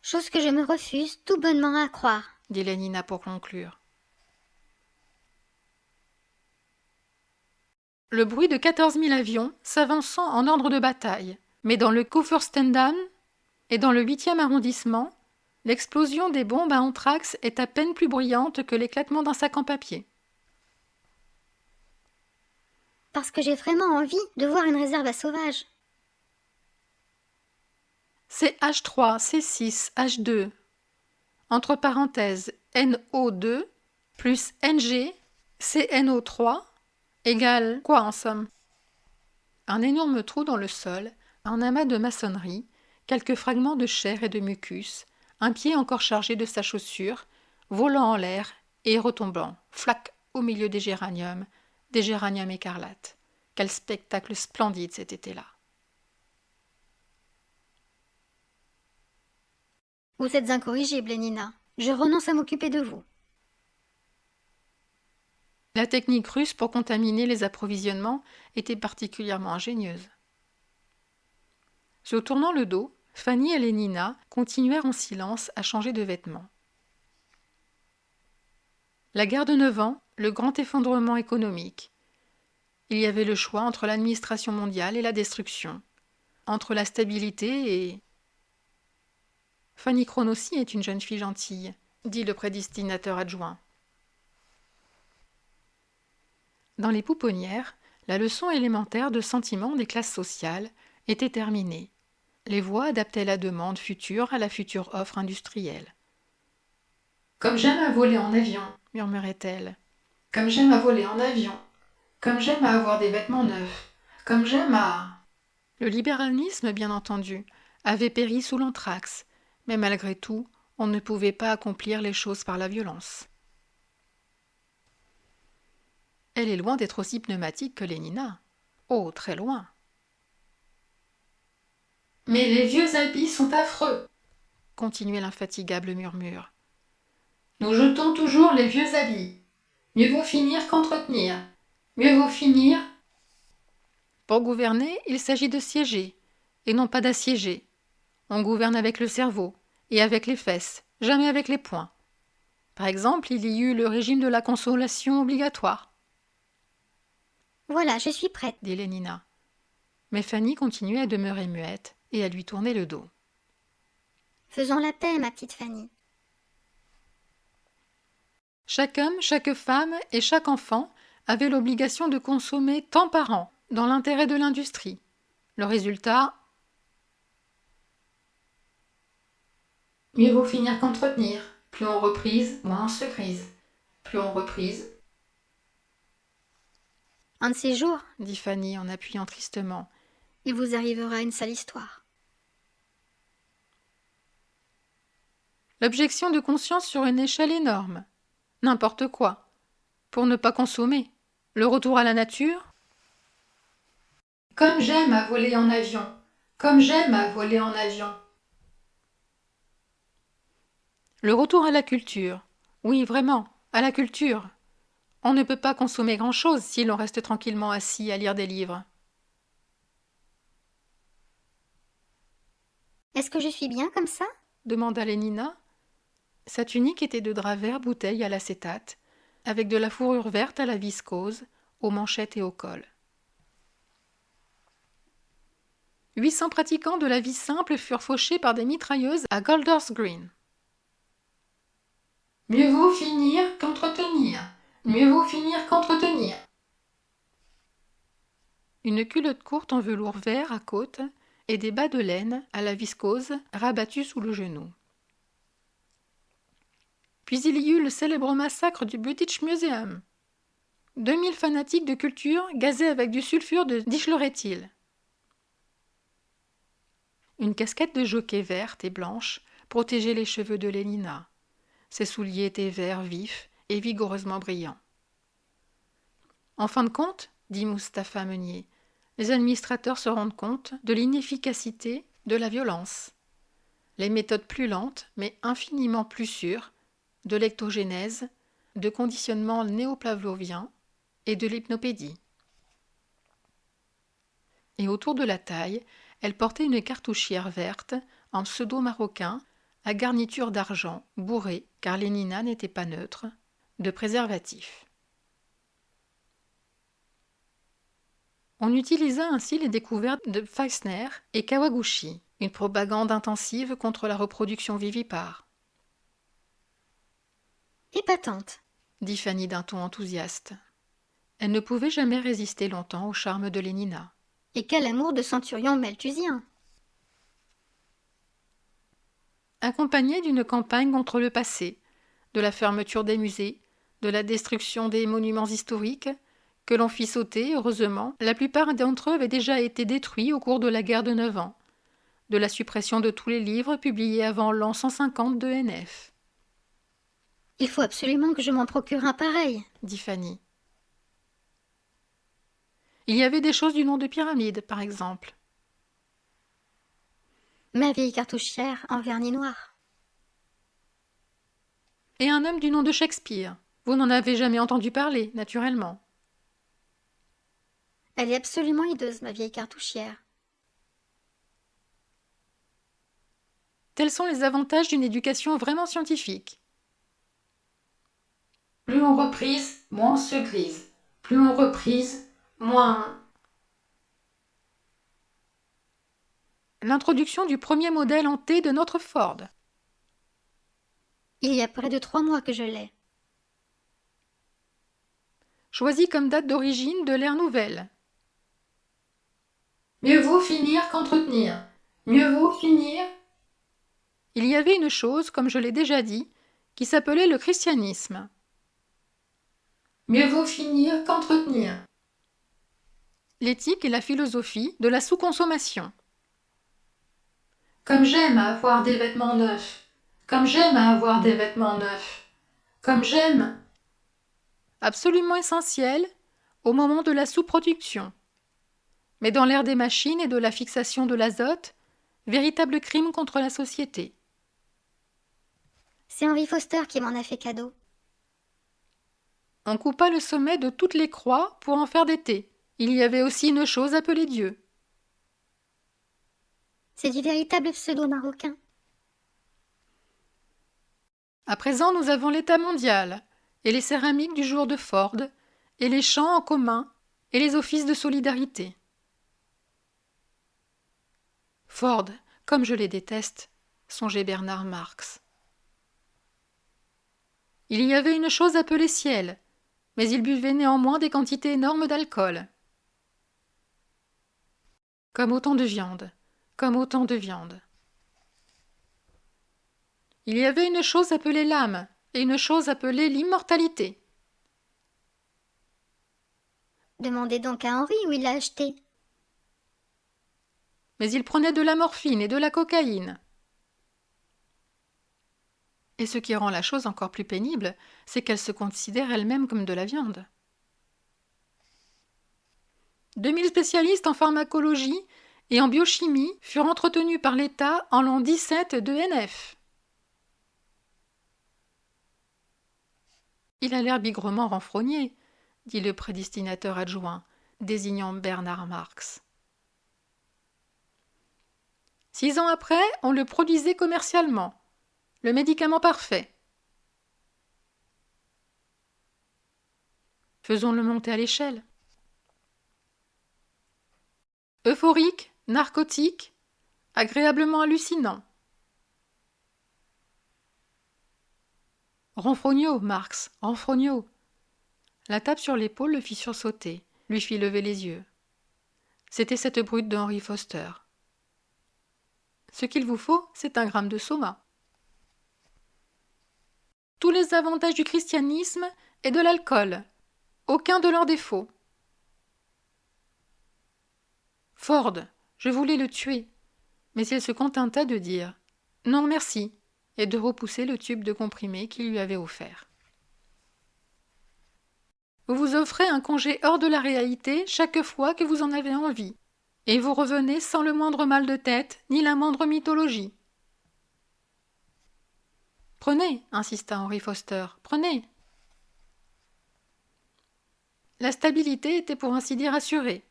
Chose que je me refuse tout bonnement à croire, dit Lénina pour conclure. Le bruit de 14 000 avions s'avançant en ordre de bataille, mais dans le Kurfürstendamm et dans le 8e arrondissement, l'explosion des bombes à anthrax est à peine plus bruyante que l'éclatement d'un sac en papier. parce que j'ai vraiment envie de voir une réserve à sauvages. C'est H3, C6, H2, entre parenthèses NO2 plus NG, CNO3, égale quoi en somme? Un énorme trou dans le sol, un amas de maçonnerie, quelques fragments de chair et de mucus, un pied encore chargé de sa chaussure, volant en l'air et retombant, flac, au milieu des géraniums écarlates. Quel spectacle splendide cet été-là! Vous êtes incorrigible, Nina. Je renonce à m'occuper de vous. La technique russe pour contaminer les approvisionnements était particulièrement ingénieuse. Se tournant le dos, Fanny et Lénina continuèrent en silence à changer de vêtements. La guerre de 9 ans, le grand effondrement économique. Il y avait le choix entre l'administration mondiale et la destruction, entre la stabilité et... Fanny Kron aussi est une jeune fille gentille, dit le prédestinateur adjoint. Dans les pouponnières, la leçon élémentaire de sentiment des classes sociales était terminée. Les voix adaptaient la demande future à la future offre industrielle. « Comme j'aime à voler en avion !» murmurait-elle. « Comme j'aime à voler en avion ! Comme j'aime à avoir des vêtements neufs ! Comme j'aime à... » Le libéralisme, bien entendu, avait péri sous l'anthrax, mais malgré tout, on ne pouvait pas accomplir les choses par la violence. Elle est loin d'être aussi pneumatique que Lénina. Oh, très loin. « Mais les vieux habits sont affreux !» continuait l'infatigable murmure. « Nous jetons toujours les vieux habits. Mieux vaut finir qu'entretenir. Mieux vaut finir... » Pour gouverner, il s'agit de siéger, et non pas d'assiéger. On gouverne avec le cerveau, et avec les fesses, jamais avec les poings. Par exemple, il y eut le régime de la consolation obligatoire. « Voilà, je suis prête, » dit Lénina. Mais Fanny continuait à demeurer muette et à lui tourner le dos. « Faisons la paix, ma petite Fanny. » Chaque homme, chaque femme et chaque enfant avait l'obligation de consommer tant par an, dans l'intérêt de l'industrie. Le résultat... Mieux vaut finir qu'entretenir. Plus on reprise, moins on se grise. Plus on reprise... Un de ces jours, dit Fanny en appuyant tristement, il vous arrivera une sale histoire. L'objection de conscience sur une échelle énorme. N'importe quoi. Pour ne pas consommer. Le retour à la nature. Comme j'aime à voler en avion. Comme j'aime à voler en avion. Le retour à la culture. Oui, vraiment, à la culture. On ne peut pas consommer grand-chose si l'on reste tranquillement assis à lire des livres. « Est-ce que je suis bien comme ça ?» demanda Lénina. Sa tunique était de drap vert bouteille à l'acétate, avec de la fourrure verte à la viscose, aux manchettes et au col. 800 pratiquants de la vie simple furent fauchés par des mitrailleuses à Golders Green. Mieux vaut finir qu'entretenir. Mieux vaut finir qu'entretenir. Une culotte courte en velours vert à côtes et des bas de laine à la viscose rabattus sous le genou. Puis il y eut le célèbre massacre du British Museum. 2000 fanatiques de culture gazés avec du sulfure de dichloréthyle. Une casquette de jockey verte et blanche protégeait les cheveux de Lénina. Ses souliers étaient verts vifs et vigoureusement brillants. En fin de compte, dit Mustapha Meunier, les administrateurs se rendent compte de l'inefficacité de la violence. Les méthodes plus lentes, mais infiniment plus sûres, de l'ectogénèse, de conditionnement néopavlovien et de l'hypnopédie. Et autour de la taille, elle portait une cartouchière verte en pseudo-maroquin à garniture d'argent, bourrée, car Lénina n'était pas neutre, de préservatifs. On utilisa ainsi les découvertes de Pfister et Kawaguchi, une propagande intensive contre la reproduction vivipare. « Épatante !» dit Fanny d'un ton enthousiaste. Elle ne pouvait jamais résister longtemps au charme de Lénina. Et quel amour de centurion malthusien! Accompagnée d'une campagne contre le passé, de la fermeture des musées, de la destruction des monuments historiques, que l'on fit sauter, heureusement, la plupart d'entre eux avaient déjà été détruits au cours de la guerre de 9 ans, de la suppression de tous les livres publiés avant l'an 150 de NF. « Il faut absolument que je m'en procure un pareil, » dit Fanny. Il y avait des choses du nom de pyramide, par exemple. Ma vieille cartouchière en vernis noir. Et un homme du nom de Shakespeare. Vous n'en avez jamais entendu parler, naturellement. Elle est absolument hideuse, ma vieille cartouchière. Tels sont les avantages d'une éducation vraiment scientifique. Plus on reprise, moins on se grise. Plus on reprise, moins... L'introduction du premier modèle en T de notre Ford. Il y a près de 3 mois que je l'ai. Choisi comme date d'origine de l'ère nouvelle. Mieux vaut finir qu'entretenir. Mieux vaut finir... Il y avait une chose, comme je l'ai déjà dit, qui s'appelait le christianisme. Mieux vaut finir qu'entretenir. L'éthique et la philosophie de la sous-consommation. Comme j'aime à avoir des vêtements neufs. Comme j'aime à avoir des vêtements neufs. Comme j'aime. Absolument essentiel au moment de la sous-production. Mais dans l'ère des machines et de la fixation de l'azote, véritable crime contre la société. C'est Henry Foster qui m'en a fait cadeau. On coupa le sommet de toutes les croix pour en faire des thés. Il y avait aussi une chose appelée Dieu. C'est du véritable pseudo-marocain. À présent, nous avons l'État mondial, et les céramiques du jour de Ford, et les champs en commun, et les offices de solidarité. Ford, comme je les déteste, songeait Bernard Marx. Il y avait une chose appelée ciel, mais il buvait néanmoins des quantités énormes d'alcool. Comme autant de viande, comme autant de viande. Il y avait une chose appelée l'âme, et une chose appelée l'immortalité. Demandez donc à Henri où il l'a acheté. Mais il prenait de la morphine et de la cocaïne. Et ce qui rend la chose encore plus pénible, c'est qu'elle se considère elle-même comme de la viande. 2000 spécialistes en pharmacologie et en biochimie furent entretenus par l'État en l'an 17 de NF. Il a l'air bigrement renfrogné, dit le prédestinateur adjoint, désignant Bernard Marx. 6 ans après, on le produisait commercialement. Le médicament parfait. Faisons-le monter à l'échelle. Euphorique, narcotique, agréablement hallucinant. Ronfrogno, Marx, ronfrogno. La tape sur l'épaule le fit sursauter, lui fit lever les yeux. C'était cette brute de Henry Foster. Ce qu'il vous faut, c'est 1 gramme de soma. Tous les avantages du christianisme et de l'alcool. Aucun de leurs défauts. Ford, je voulais le tuer, mais il se contenta de dire « Non, merci » et de repousser le tube de comprimé qu'il lui avait offert. Vous vous offrez un congé hors de la réalité chaque fois que vous en avez envie, et vous revenez sans le moindre mal de tête ni la moindre mythologie. Prenez, insista Henry Foster, prenez. La stabilité était pour ainsi dire assurée.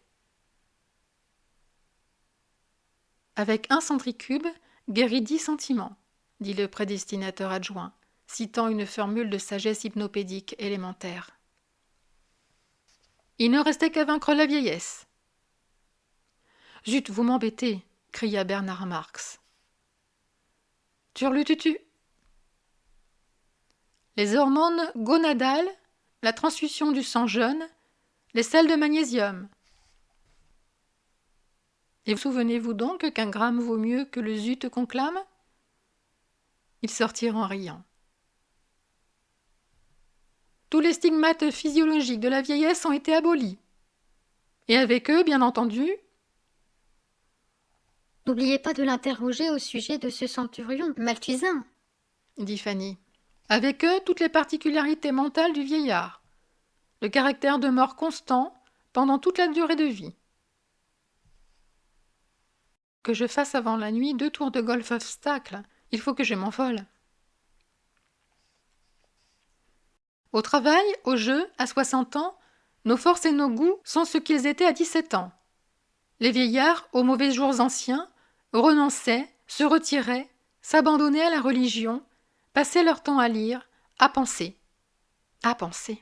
Avec 1 centricube, guérit 10 sentiments, dit le prédestinateur adjoint, citant une formule de sagesse hypnopédique élémentaire. Il ne restait qu'à vaincre la vieillesse. Zut, vous m'embêtez, cria Bernard Marx. Turlututu. Les hormones gonadales, la transfusion du sang jeune, les sels de magnésium. Et vous souvenez-vous donc qu'un gramme vaut mieux que le zut qu'on clame ? Ils sortirent en riant. Tous les stigmates physiologiques de la vieillesse ont été abolis. Et avec eux, bien entendu, N'oubliez pas de l'interroger au sujet de ce centurion malthusin, dit Fanny. Avec eux, toutes les particularités mentales du vieillard. Le caractère demeure constant pendant toute la durée de vie. Que je fasse avant la nuit 2 tours de golf obstacle, il faut que je m'envole. Au travail, au jeu, à 60 ans, nos forces et nos goûts sont ce qu'ils étaient à 17 ans. Les vieillards, aux mauvais jours anciens, renonçaient, se retiraient, s'abandonnaient à la religion, passaient leur temps à lire, à penser. À penser.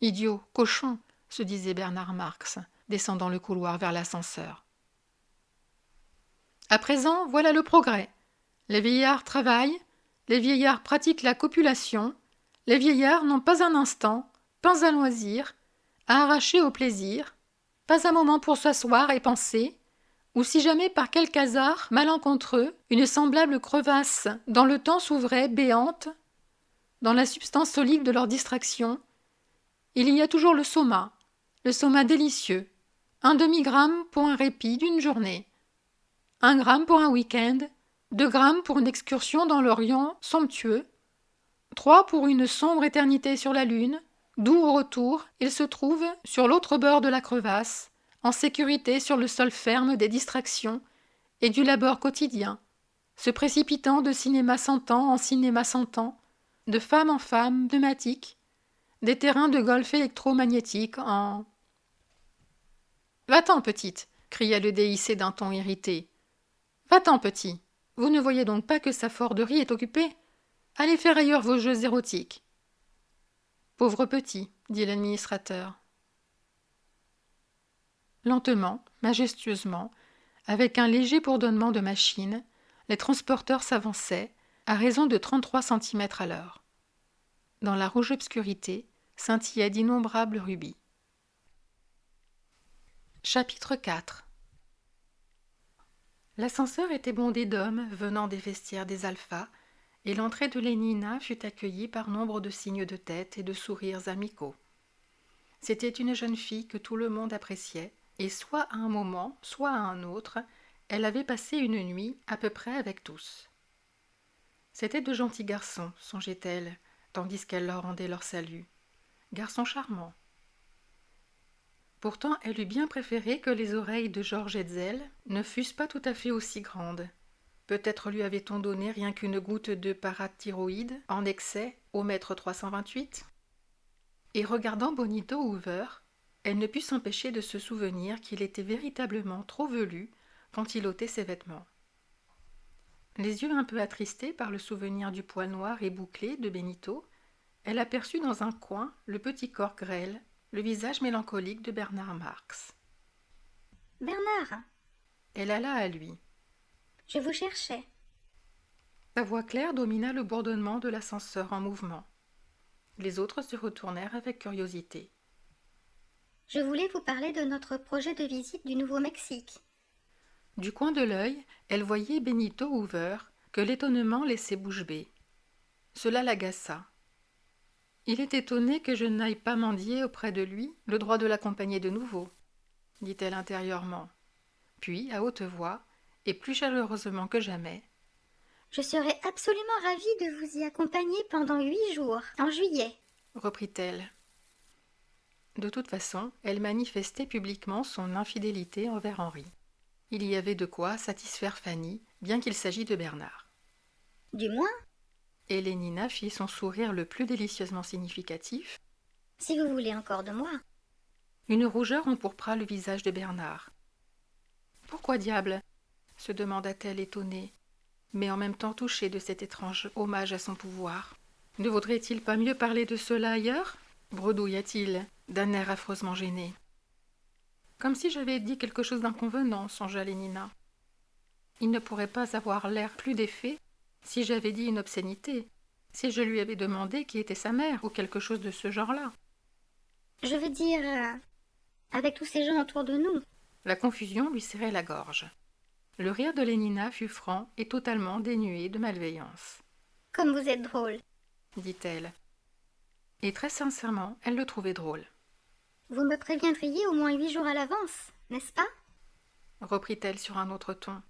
Idiot, cochon, se disait Bernard Marx, descendant le couloir vers l'ascenseur. À présent, voilà le progrès. Les vieillards travaillent, les vieillards pratiquent la copulation, les vieillards n'ont pas un instant, pas un loisir, à arracher au plaisir, pas un moment pour s'asseoir et penser, ou si jamais par quelque hasard malencontreux, une semblable crevasse dans le temps s'ouvrait béante, dans la substance solide de leur distraction, il y a toujours le soma délicieux, 1 demi-gramme pour un répit d'une journée, 1 gramme pour un week-end, 2 grammes pour une excursion dans l'Orient somptueux, 3 pour une sombre éternité sur la Lune, d'où au retour il se trouve sur l'autre bord de la crevasse, en sécurité sur le sol ferme des distractions et du labeur quotidien, se précipitant de cinéma sentant en cinéma sentant, de femme en femme pneumatique, des terrains de golf électromagnétique en... « Va-t'en, petite !» cria le déhissé d'un ton irrité. « Va-t'en, petit ! Vous ne voyez donc pas que sa forderie est occupée ? Allez faire ailleurs vos jeux érotiques. » « Pauvre petit !» dit l'administrateur. Lentement, majestueusement, avec un léger bourdonnement de machine, les transporteurs s'avançaient, à raison de 33 centimètres à l'heure. Dans la rouge obscurité scintillaient d'innombrables rubis. Chapitre 4. L'ascenseur était bondé d'hommes venant des vestiaires des Alphas, et l'entrée de Lénina fut accueillie par nombre de signes de tête et de sourires amicaux. C'était une jeune fille que tout le monde appréciait, et soit à un moment, soit à un autre, elle avait passé une nuit à peu près avec tous. C'étaient de gentils garçons, songeait-elle, tandis qu'elle leur rendait leur salut. Garçons charmants. Pourtant, elle eût bien préféré que les oreilles de Georges Hetzel ne fussent pas tout à fait aussi grandes. Peut-être lui avait-on donné rien qu'une goutte de parathyroïde en excès au mètre 328. Et regardant Bonito Hoover, elle ne put s'empêcher de se souvenir qu'il était véritablement trop velu quand il ôtait ses vêtements. Les yeux un peu attristés par le souvenir du poil noir et bouclé de Benito, elle aperçut dans un coin le petit corps grêle, le visage mélancolique de Bernard Marx. « Bernard !» Elle alla à lui. « Je vous cherchais. » Sa voix claire domina le bourdonnement de l'ascenseur en mouvement. Les autres se retournèrent avec curiosité. « Je voulais vous parler de notre projet de visite du Nouveau-Mexique. » Du coin de l'œil, elle voyait Benito Hoover, que l'étonnement laissait bouche bée. Cela l'agaça. Il est étonné que je n'aille pas mendier auprès de lui le droit de l'accompagner de nouveau, dit-elle intérieurement. Puis, à haute voix, et plus chaleureusement que jamais, « Je serais absolument ravie de vous y accompagner pendant 8 jours, en juillet. » reprit-elle. De toute façon, elle manifestait publiquement son infidélité envers Henri. Il y avait de quoi satisfaire Fanny, bien qu'il s'agît de Bernard. « Du moins, et Lénina fit son sourire le plus délicieusement significatif. Si vous voulez encore de moi. Une rougeur empourpra le visage de Bernard. Pourquoi diable se demanda-t-elle étonnée, mais en même temps touchée de cet étrange hommage à son pouvoir. Ne vaudrait-il pas mieux parler de cela ailleurs bredouilla-t-il, d'un air affreusement gêné. Comme si j'avais dit quelque chose d'inconvenant, songea Lénina. Il ne pourrait pas avoir l'air plus d'effet si j'avais dit une obscénité. Si je lui avais demandé qui était sa mère ou quelque chose de ce genre-là. Je veux dire, avec tous ces gens autour de nous. La confusion lui serrait la gorge. Le rire de Lénina fut franc et totalement dénué de malveillance. Comme vous êtes drôle. Dit-elle. Et très sincèrement, elle le trouvait drôle. Vous me préviendriez au moins 8 jours à l'avance, n'est-ce pas? Reprit-elle sur un autre ton.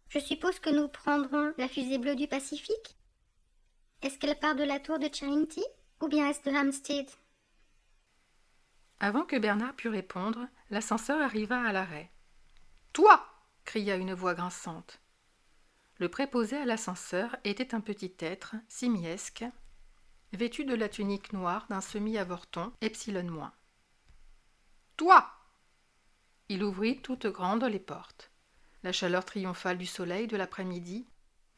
Je suppose que nous prendrons la fusée bleue du Pacifique? Est-ce qu'elle part de la tour de Charinty ou bien est-ce de Hampstead? Avant que Bernard pût répondre, l'ascenseur arriva à l'arrêt. « Toi !» cria une voix grinçante. Le préposé à l'ascenseur était un petit être, simiesque, vêtu de la tunique noire d'un semi-avorton epsilon-. « Toi !» Il ouvrit toutes grandes les portes. La chaleur triomphale du soleil de l'après-midi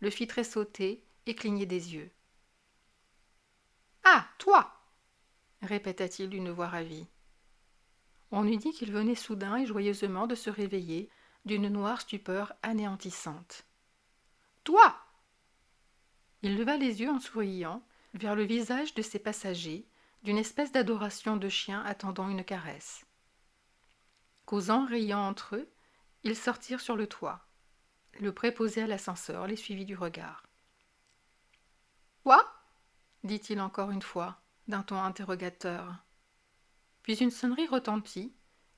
le fit tressauter et cligner des yeux. « Ah, toi !» répéta-t-il d'une voix ravie. On eût dit qu'il venait soudain et joyeusement de se réveiller d'une noire stupeur anéantissante. « Toi !» Il leva les yeux en souriant vers le visage de ses passagers, d'une espèce d'adoration de chien attendant une caresse. Causant, riant entre eux, ils sortirent sur le toit. Le préposé à l'ascenseur les suivit du regard. « Quoi ?» dit-il encore une fois, d'un ton interrogateur. Puis une sonnerie retentit,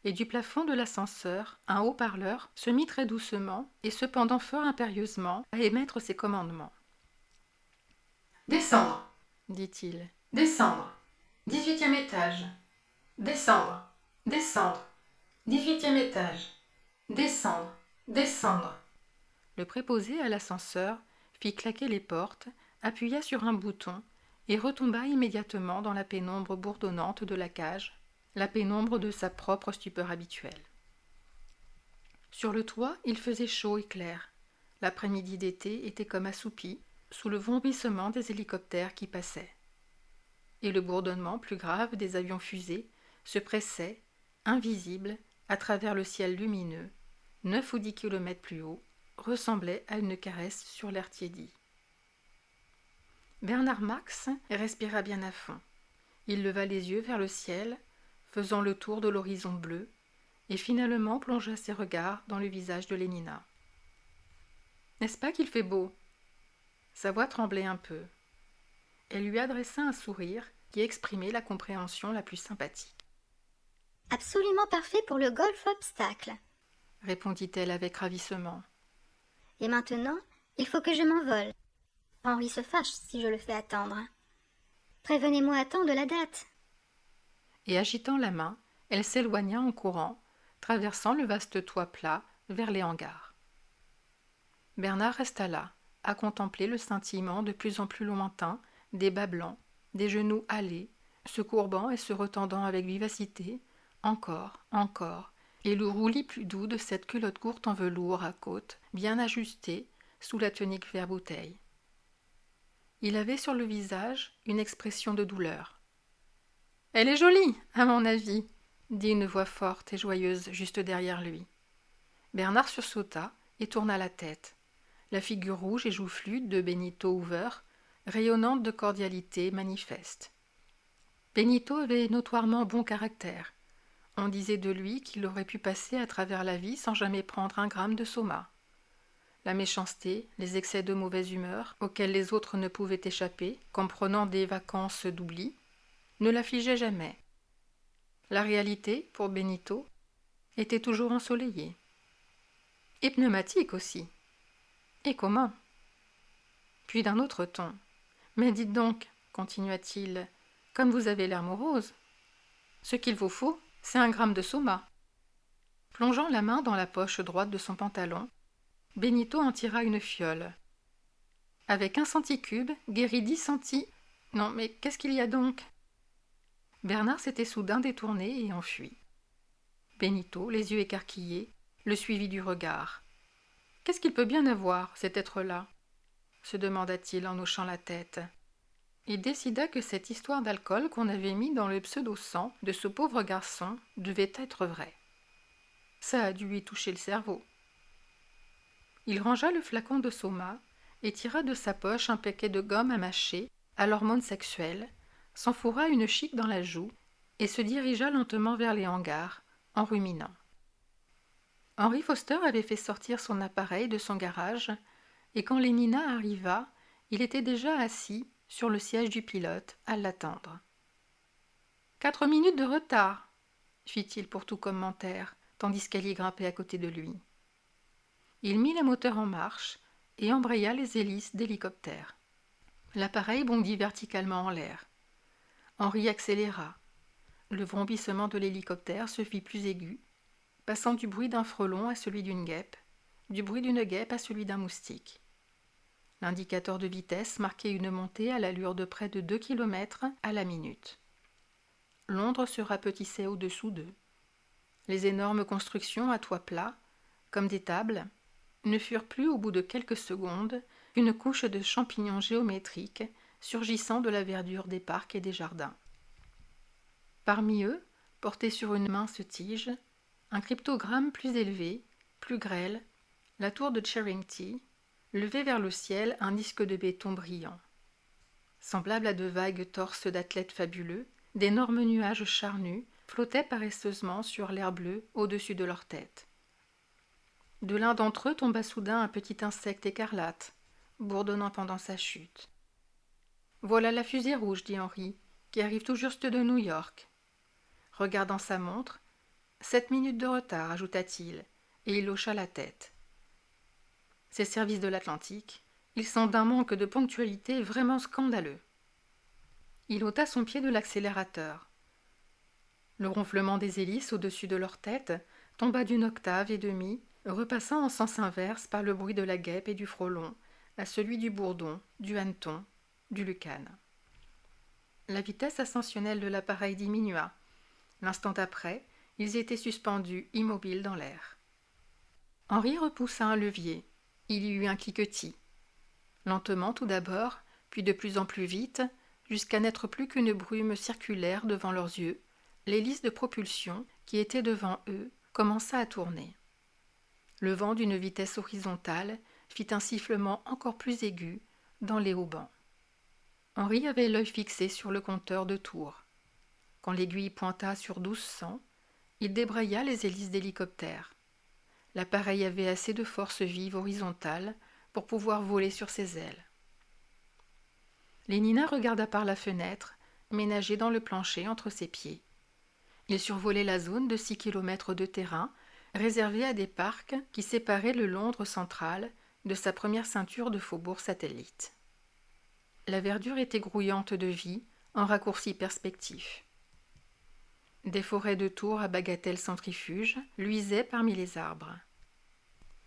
et du plafond de l'ascenseur, un haut-parleur se mit très doucement et cependant fort impérieusement à émettre ses commandements. « Descendre !» dit-il. « Descendre ! 18e étage. Descendre ! Descendre ! 18e étage. Descendre ! Descendre !» Le préposé à l'ascenseur fit claquer les portes, appuya sur un bouton et retomba immédiatement dans la pénombre bourdonnante de la cage, la pénombre de sa propre stupeur habituelle. Sur le toit, il faisait chaud et clair. L'après-midi d'été était comme assoupi sous le vrombissement des hélicoptères qui passaient. Et le bourdonnement plus grave des avions-fusées se pressait, invisible, à travers le ciel lumineux, 9 ou 10 kilomètres plus haut, ressemblait à une caresse sur l'air tiédi. Bernard Max respira bien à fond. Il leva les yeux vers le ciel, faisant le tour de l'horizon bleu, et finalement plongea ses regards dans le visage de Lénina. « N'est-ce pas qu'il fait beau ?» Sa voix tremblait un peu. Elle lui adressa un sourire qui exprimait la compréhension la plus sympathique. « Absolument parfait pour le golf obstacle, » répondit-elle avec ravissement. « Et maintenant, il faut que je m'envole. Henri se fâche si je le fais attendre. Prévenez-moi à temps de la date. » Et agitant la main, elle s'éloigna en courant, traversant le vaste toit plat vers les hangars. Bernard resta là, à contempler le scintillement de plus en plus lointain des bas blancs, des genoux hâlés, se courbant et se retendant avec vivacité, encore, et le roulis plus doux de cette culotte courte en velours à côtes, bien ajustée, sous la tunique vert bouteille. Il avait sur le visage une expression de douleur. « Elle est jolie, à mon avis !» dit une voix forte et joyeuse juste derrière lui. Bernard sursauta et tourna la tête. La figure rouge et joufflue de Benito Hoover, rayonnante de cordialité manifeste. Benito avait notoirement bon caractère. On disait de lui qu'il aurait pu passer à travers la vie sans jamais prendre un gramme de soma. La méchanceté, les excès de mauvaise humeur, auxquels les autres ne pouvaient échapper qu'en prenant des vacances d'oubli, ne l'affligeaient jamais. La réalité, pour Benito, était toujours ensoleillée. Et pneumatique aussi. Et comment ? Puis d'un autre ton. « Mais dites donc, continua-t-il, comme vous avez l'air morose, ce qu'il vous faut, c'est un gramme de soma. » Plongeant la main dans la poche droite de son pantalon, Benito en tira une fiole. Avec 1 centicube, guérit 10 centi... Non, mais qu'est-ce qu'il y a donc ? Bernard s'était soudain détourné et enfui. Benito, les yeux écarquillés, le suivit du regard. « Qu'est-ce qu'il peut bien avoir, cet être-là » se demanda-t-il en hochant la tête. Il décida que cette histoire d'alcool qu'on avait mis dans le pseudo-sang de ce pauvre garçon devait être vraie. Ça a dû lui toucher le cerveau. Il rangea le flacon de soma et tira de sa poche un paquet de gomme à mâcher à l'hormone sexuelle, s'enfourra une chique dans la joue et se dirigea lentement vers les hangars, en ruminant. Henry Foster avait fait sortir son appareil de son garage, et quand Lénina arriva, il était déjà assis sur le siège du pilote à l'attendre. « 4 minutes de retard, fit-il pour tout commentaire, tandis qu'elle y grimpait à côté de lui. Il mit les moteurs en marche et embraya les hélices d'hélicoptère. L'appareil bondit verticalement en l'air. Henry accéléra. Le vrombissement de l'hélicoptère se fit plus aigu, passant du bruit d'un frelon à celui d'une guêpe, du bruit d'une guêpe à celui d'un moustique. L'indicateur de vitesse marquait une montée à l'allure de près de 2 km à la minute. Londres se rapetissait au-dessous d'eux. Les énormes constructions à toit plat, comme des tables, ne furent plus au bout de quelques secondes qu'une couche de champignons géométriques surgissant de la verdure des parcs et des jardins. Parmi eux, porté sur une mince tige, un cryptogramme plus élevé, plus grêle, la tour de Charrington, levait vers le ciel un disque de béton brillant. Semblables à de vagues torses d'athlètes fabuleux, d'énormes nuages charnus flottaient paresseusement sur l'air bleu au-dessus de leur tête. De l'un d'entre eux tomba soudain un petit insecte écarlate, bourdonnant pendant sa chute. « Voilà la fusée rouge, dit Henry, qui arrive tout juste de New York. » Regardant sa montre, « 7 minutes de retard, ajouta-t-il, et il hocha la tête. Ces services de l'Atlantique, ils sont d'un manque de ponctualité vraiment scandaleux. Il ôta son pied de l'accélérateur. Le ronflement des hélices au-dessus de leur tête tomba d'une octave et demie, repassant en sens inverse par le bruit de la guêpe et du frelon, à celui du bourdon, du hanneton, du lucane. La vitesse ascensionnelle de l'appareil diminua. L'instant après, ils étaient suspendus, immobiles dans l'air. Henry repoussa un levier. Il y eut un cliquetis. Lentement tout d'abord, puis de plus en plus vite, jusqu'à n'être plus qu'une brume circulaire devant leurs yeux, l'hélice de propulsion, qui était devant eux, commença à tourner. Le vent d'une vitesse horizontale fit un sifflement encore plus aigu dans les haubans. Henry avait l'œil fixé sur le compteur de tours. Quand l'aiguille pointa sur 1200, il débraya les hélices d'hélicoptère. L'appareil avait assez de force vive horizontale pour pouvoir voler sur ses ailes. Lénina regarda par la fenêtre, ménagée dans le plancher entre ses pieds. Il survolait la zone de 6 km de terrain réservée à des parcs qui séparaient le Londres central de sa première ceinture de faubourgs satellites. La verdure était grouillante de vie en raccourcis perspectifs. Des forêts de tours à bagatelles centrifuges luisaient parmi les arbres.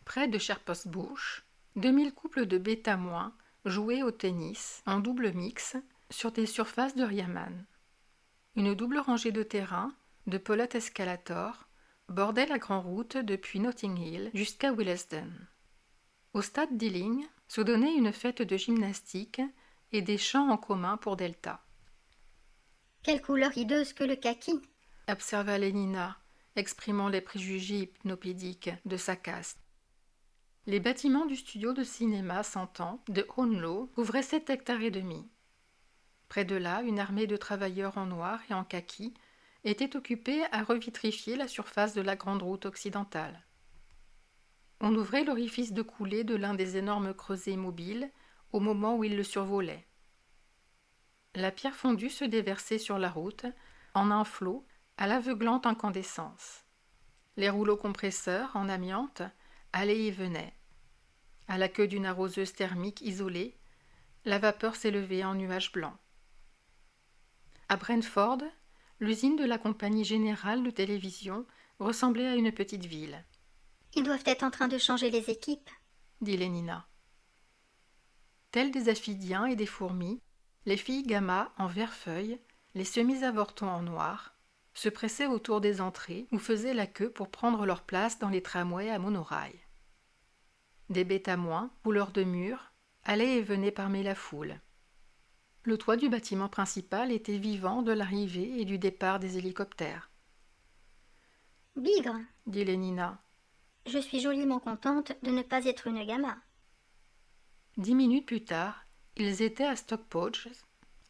Près de Shepherd's Bush, 2000 couples de bêta-moins jouaient au tennis en double mix sur des surfaces de Riemann. Une double rangée de terrains, de pelotes escalators, bordait la grande route depuis Notting Hill jusqu'à Willesden. Au stade d'Ealing se donnait une fête de gymnastique et des chants en commun pour Delta. « Quelle couleur hideuse que le kaki !» observa Lénina, exprimant les préjugés hypnopédiques de sa caste. Les bâtiments du studio de cinéma Santan de Honlow couvraient 7 hectares et demi. Près de là, une armée de travailleurs en noir et en kaki était occupée à revitrifier la surface de la grande route occidentale. On ouvrait l'orifice de coulée de l'un des énormes creusets mobiles au moment où il le survolait. La pierre fondue se déversait sur la route en un flot à l'aveuglante incandescence. Les rouleaux compresseurs en amiante allaient et venaient. À la queue d'une arroseuse thermique isolée, la vapeur s'élevait en nuages blancs. À Brentford, l'usine de la compagnie générale de télévision ressemblait à une petite ville. « Ils doivent être en train de changer les équipes, » dit Lénina. Tels des aphidiens et des fourmis, les filles gamma en vert-feuille, les semis-avortons en noir, se pressaient autour des entrées ou faisaient la queue pour prendre leur place dans les tramways à monorail. Des bêta-moins, couleur de mur, allaient et venaient parmi la foule. Le toit du bâtiment principal était vivant de l'arrivée et du départ des hélicoptères. « Bigre, » dit Lénina. « Je suis joliment contente de ne pas être une gamma. » 10 minutes plus tard, ils étaient à Stockport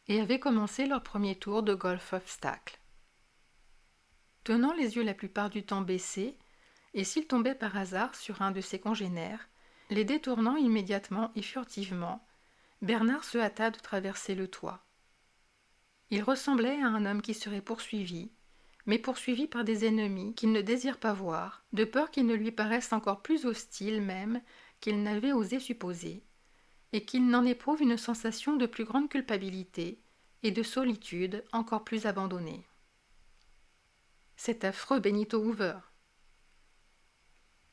et avaient commencé leur premier tour de golf-obstacle. Tenant les yeux la plupart du temps baissés, et s'il tombait par hasard sur un de ses congénères, les détournant immédiatement et furtivement, Bernard se hâta de traverser le toit. Il ressemblait à un homme qui serait poursuivi, mais poursuivi par des ennemis qu'il ne désire pas voir, de peur qu'ils ne lui paraissent encore plus hostiles même qu'il n'avait osé supposer, et qu'il n'en éprouve une sensation de plus grande culpabilité et de solitude encore plus abandonnée. Cet affreux Benito Hoover!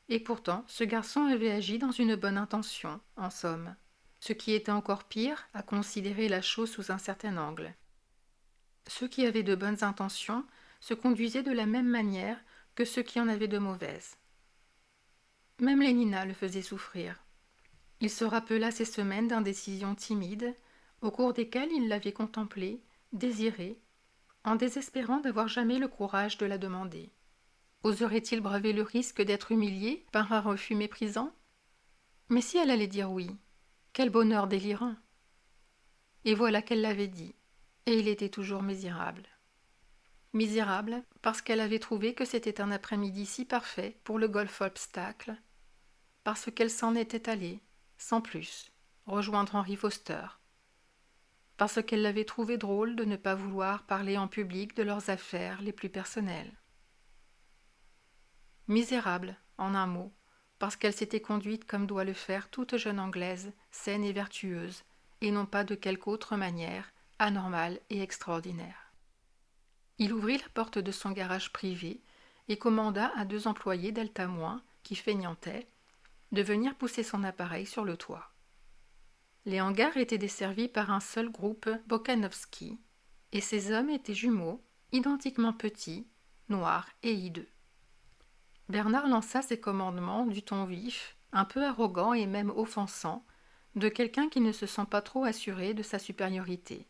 Et pourtant, ce garçon avait agi dans une bonne intention, en somme, ce qui était encore pire à considérer la chose sous un certain angle. Ceux qui avaient de bonnes intentions se conduisaient de la même manière que ceux qui en avaient de mauvaises. Même Lénina le faisait souffrir. Il se rappela ces semaines d'indécision timide, au cours desquelles il l'avait contemplée, désirée, en désespérant d'avoir jamais le courage de la demander. Oserait-il braver le risque d'être humilié par un refus méprisant? Mais si elle allait dire oui, quel bonheur délirant! Et voilà qu'elle l'avait dit, et il était toujours misérable. Misérable parce qu'elle avait trouvé que c'était un après-midi si parfait pour le golf-obstacle, parce qu'elle s'en était allée, sans plus, rejoindre Henry Foster, parce qu'elle l'avait trouvé drôle de ne pas vouloir parler en public de leurs affaires les plus personnelles. Misérable, en un mot, parce qu'elle s'était conduite comme doit le faire toute jeune Anglaise, saine et vertueuse, et non pas de quelque autre manière, anormale et extraordinaire. Il ouvrit la porte de son garage privé et commanda à 2 employés d'Altamoin, qui feignantaient, de venir pousser son appareil sur le toit. Les hangars étaient desservis par un seul groupe Bokanovski, et ces hommes étaient jumeaux, identiquement petits, noirs et hideux. Bernard lança ses commandements du ton vif, un peu arrogant et même offensant, de quelqu'un qui ne se sent pas trop assuré de sa supériorité.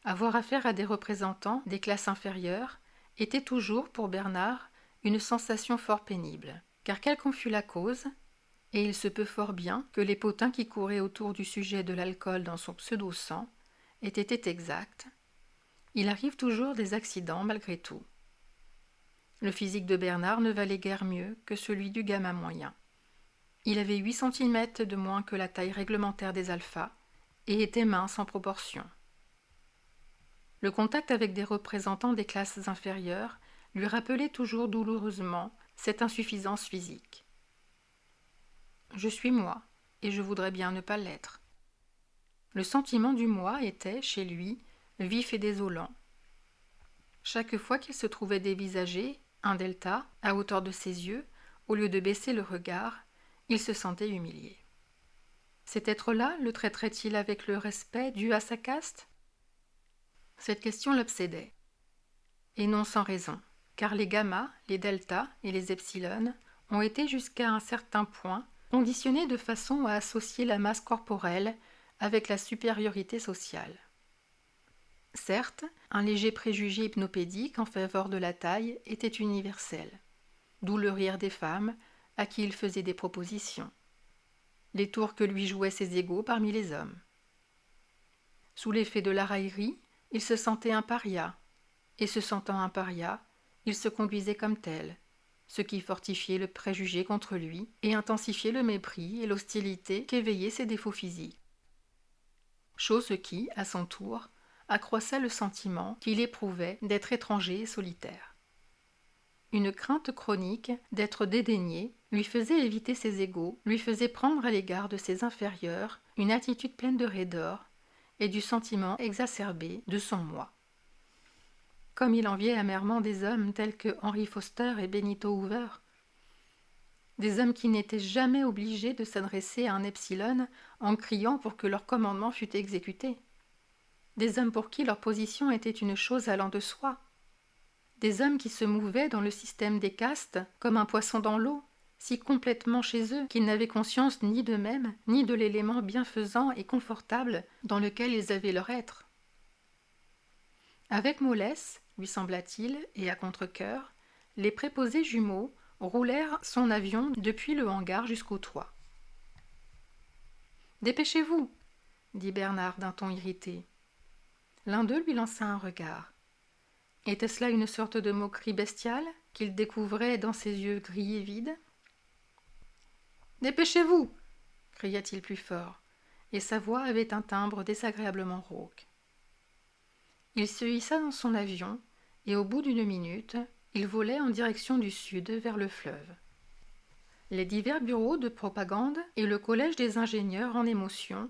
Avoir affaire à des représentants des classes inférieures était toujours, pour Bernard, une sensation fort pénible, car quelle qu'en fût la cause, et il se peut fort bien que les potins qui couraient autour du sujet de l'alcool dans son pseudo-sang aient été exacts, il arrive toujours des accidents malgré tout. Le physique de Bernard ne valait guère mieux que celui du gamin moyen. Il avait 8 cm de moins que la taille réglementaire des alphas et était mince en proportion. Le contact avec des représentants des classes inférieures lui rappelait toujours douloureusement cette insuffisance physique. Je suis moi, et je voudrais bien ne pas l'être. Le sentiment du moi était, chez lui, vif et désolant. Chaque fois qu'il se trouvait dévisagé, un delta, à hauteur de ses yeux, au lieu de baisser le regard, il se sentait humilié. Cet être-là le traiterait-il avec le respect dû à sa caste? Cette question l'obsédait. Et non sans raison, car les gammas, les deltas et les epsilon ont été jusqu'à un certain point conditionnés de façon à associer la masse corporelle avec la supériorité sociale. Certes, un léger préjugé hypnopédique en faveur de la taille était universel, d'où le rire des femmes à qui il faisait des propositions, les tours que lui jouaient ses égaux parmi les hommes. Sous l'effet de la raillerie, il se sentait un paria, et se sentant un paria, il se conduisait comme tel, ce qui fortifiait le préjugé contre lui et intensifiait le mépris et l'hostilité qu'éveillaient ses défauts physiques. Chose qui, à son tour, accroissait le sentiment qu'il éprouvait d'être étranger et solitaire. Une crainte chronique d'être dédaigné lui faisait éviter ses égaux, lui faisait prendre à l'égard de ses inférieurs une attitude pleine de raideur et du sentiment exacerbé de son moi. Comme il enviait amèrement des hommes tels que Henry Foster et Benito Hoover, des hommes qui n'étaient jamais obligés de s'adresser à un epsilon en criant pour que leur commandement fût exécuté, des hommes pour qui leur position était une chose allant de soi, des hommes qui se mouvaient dans le système des castes comme un poisson dans l'eau, si complètement chez eux qu'ils n'avaient conscience ni d'eux-mêmes, ni de l'élément bienfaisant et confortable dans lequel ils avaient leur être. Avec mollesse, lui sembla-t-il, et à contre-cœur, les préposés jumeaux roulèrent son avion depuis le hangar jusqu'au toit. Dépêchez-vous, dit Bernard d'un ton irrité. L'un d'eux lui lança un regard. Était-ce là une sorte de moquerie bestiale qu'il découvrait dans ses yeux gris et vides? Dépêchez-vous, cria-t-il plus fort, et sa voix avait un timbre désagréablement rauque. Il se hissa dans son avion, et au bout d'une minute, il volait en direction du sud vers le fleuve. Les divers bureaux de propagande et le collège des ingénieurs en émotion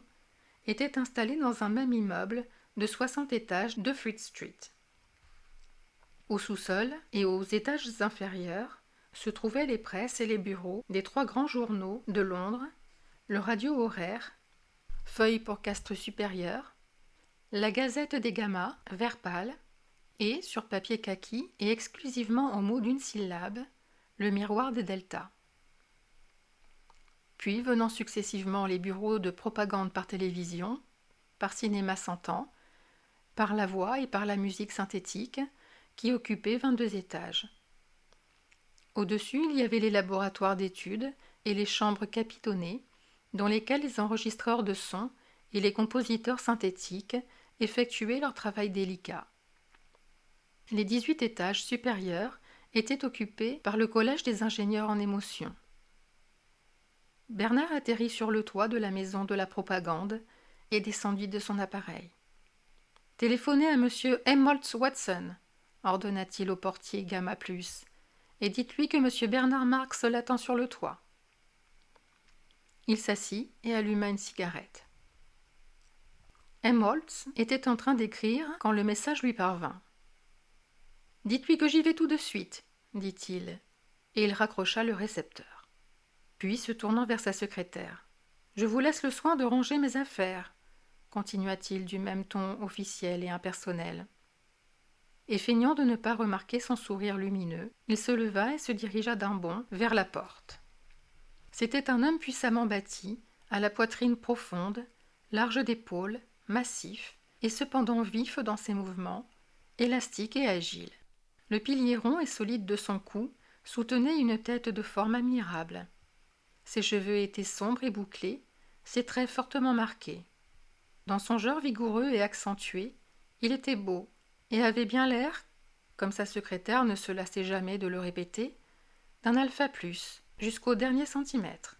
étaient installés dans un même immeuble de 60 étages de Fleet Street. Au sous-sol et aux étages inférieurs se trouvaient les presses et les bureaux des 3 grands journaux de Londres, le Radio Horaire, Feuille pour Castres supérieur, la Gazette des Gammas, vert pâle, et, sur papier kaki et exclusivement en mots d'une syllabe, le Miroir des Deltas. Puis venant successivement les bureaux de propagande par télévision, par cinéma sentant, par la voix et par la musique synthétique, qui occupaient 22 étages. Au-dessus, il y avait les laboratoires d'études et les chambres capitonnées, dans lesquelles les enregistreurs de sons et les compositeurs synthétiques effectuaient leur travail délicat. Les 18 étages supérieurs étaient occupés par le collège des ingénieurs en émotion. Bernard atterrit sur le toit de la maison de la propagande et descendit de son appareil. « Téléphonez à monsieur Helmholtz Watson », ordonna-t-il au portier Gamma Plus, et dites-lui que monsieur Bernard Marx l'attend sur le toit. Il s'assit et alluma une cigarette. Helmholtz était en train d'écrire quand le message lui parvint. « Dites-lui que j'y vais tout de suite, dit-il, et il raccrocha le récepteur. Puis, se tournant vers sa secrétaire, « Je vous laisse le soin de ranger mes affaires, continua-t-il du même ton officiel et impersonnel. Et feignant de ne pas remarquer son sourire lumineux, il se leva et se dirigea d'un bond vers la porte. C'était un homme puissamment bâti, à la poitrine profonde, large d'épaules, massif et cependant vif dans ses mouvements, élastique et agile. Le pilier rond et solide de son cou soutenait une tête de forme admirable. Ses cheveux étaient sombres et bouclés, ses traits fortement marqués. Dans son genre vigoureux et accentué, il était beau et avait bien l'air, comme sa secrétaire ne se lassait jamais de le répéter, d'un alpha plus jusqu'au dernier centimètre.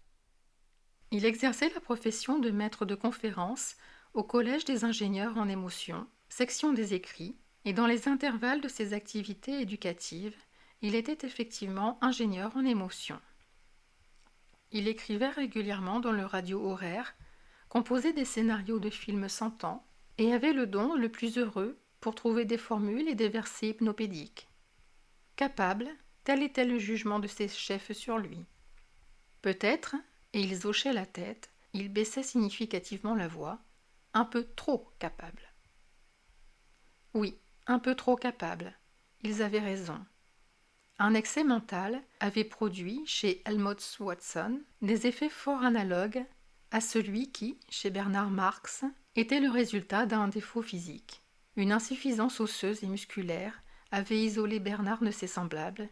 Il exerçait la profession de maître de conférence au Collège des ingénieurs en émotion, section des écrits, et dans les intervalles de ses activités éducatives, il était effectivement ingénieur en émotion. Il écrivait régulièrement dans le Radio Horaire, composait des scénarios de films sentants, et avait le don le plus heureux pour trouver des formules et des versets hypnopédiques. Capable, tel était le jugement de ses chefs sur lui. Peut-être, et ils hochaient la tête, il baissait significativement la voix, un peu trop capable. Oui, un peu trop capable. Ils avaient raison. Un excès mental avait produit chez Helmholtz Watson des effets fort analogues à celui qui, chez Bernard Marx, était le résultat d'un défaut physique. Une insuffisance osseuse et musculaire avait isolé Bernard de ses semblables,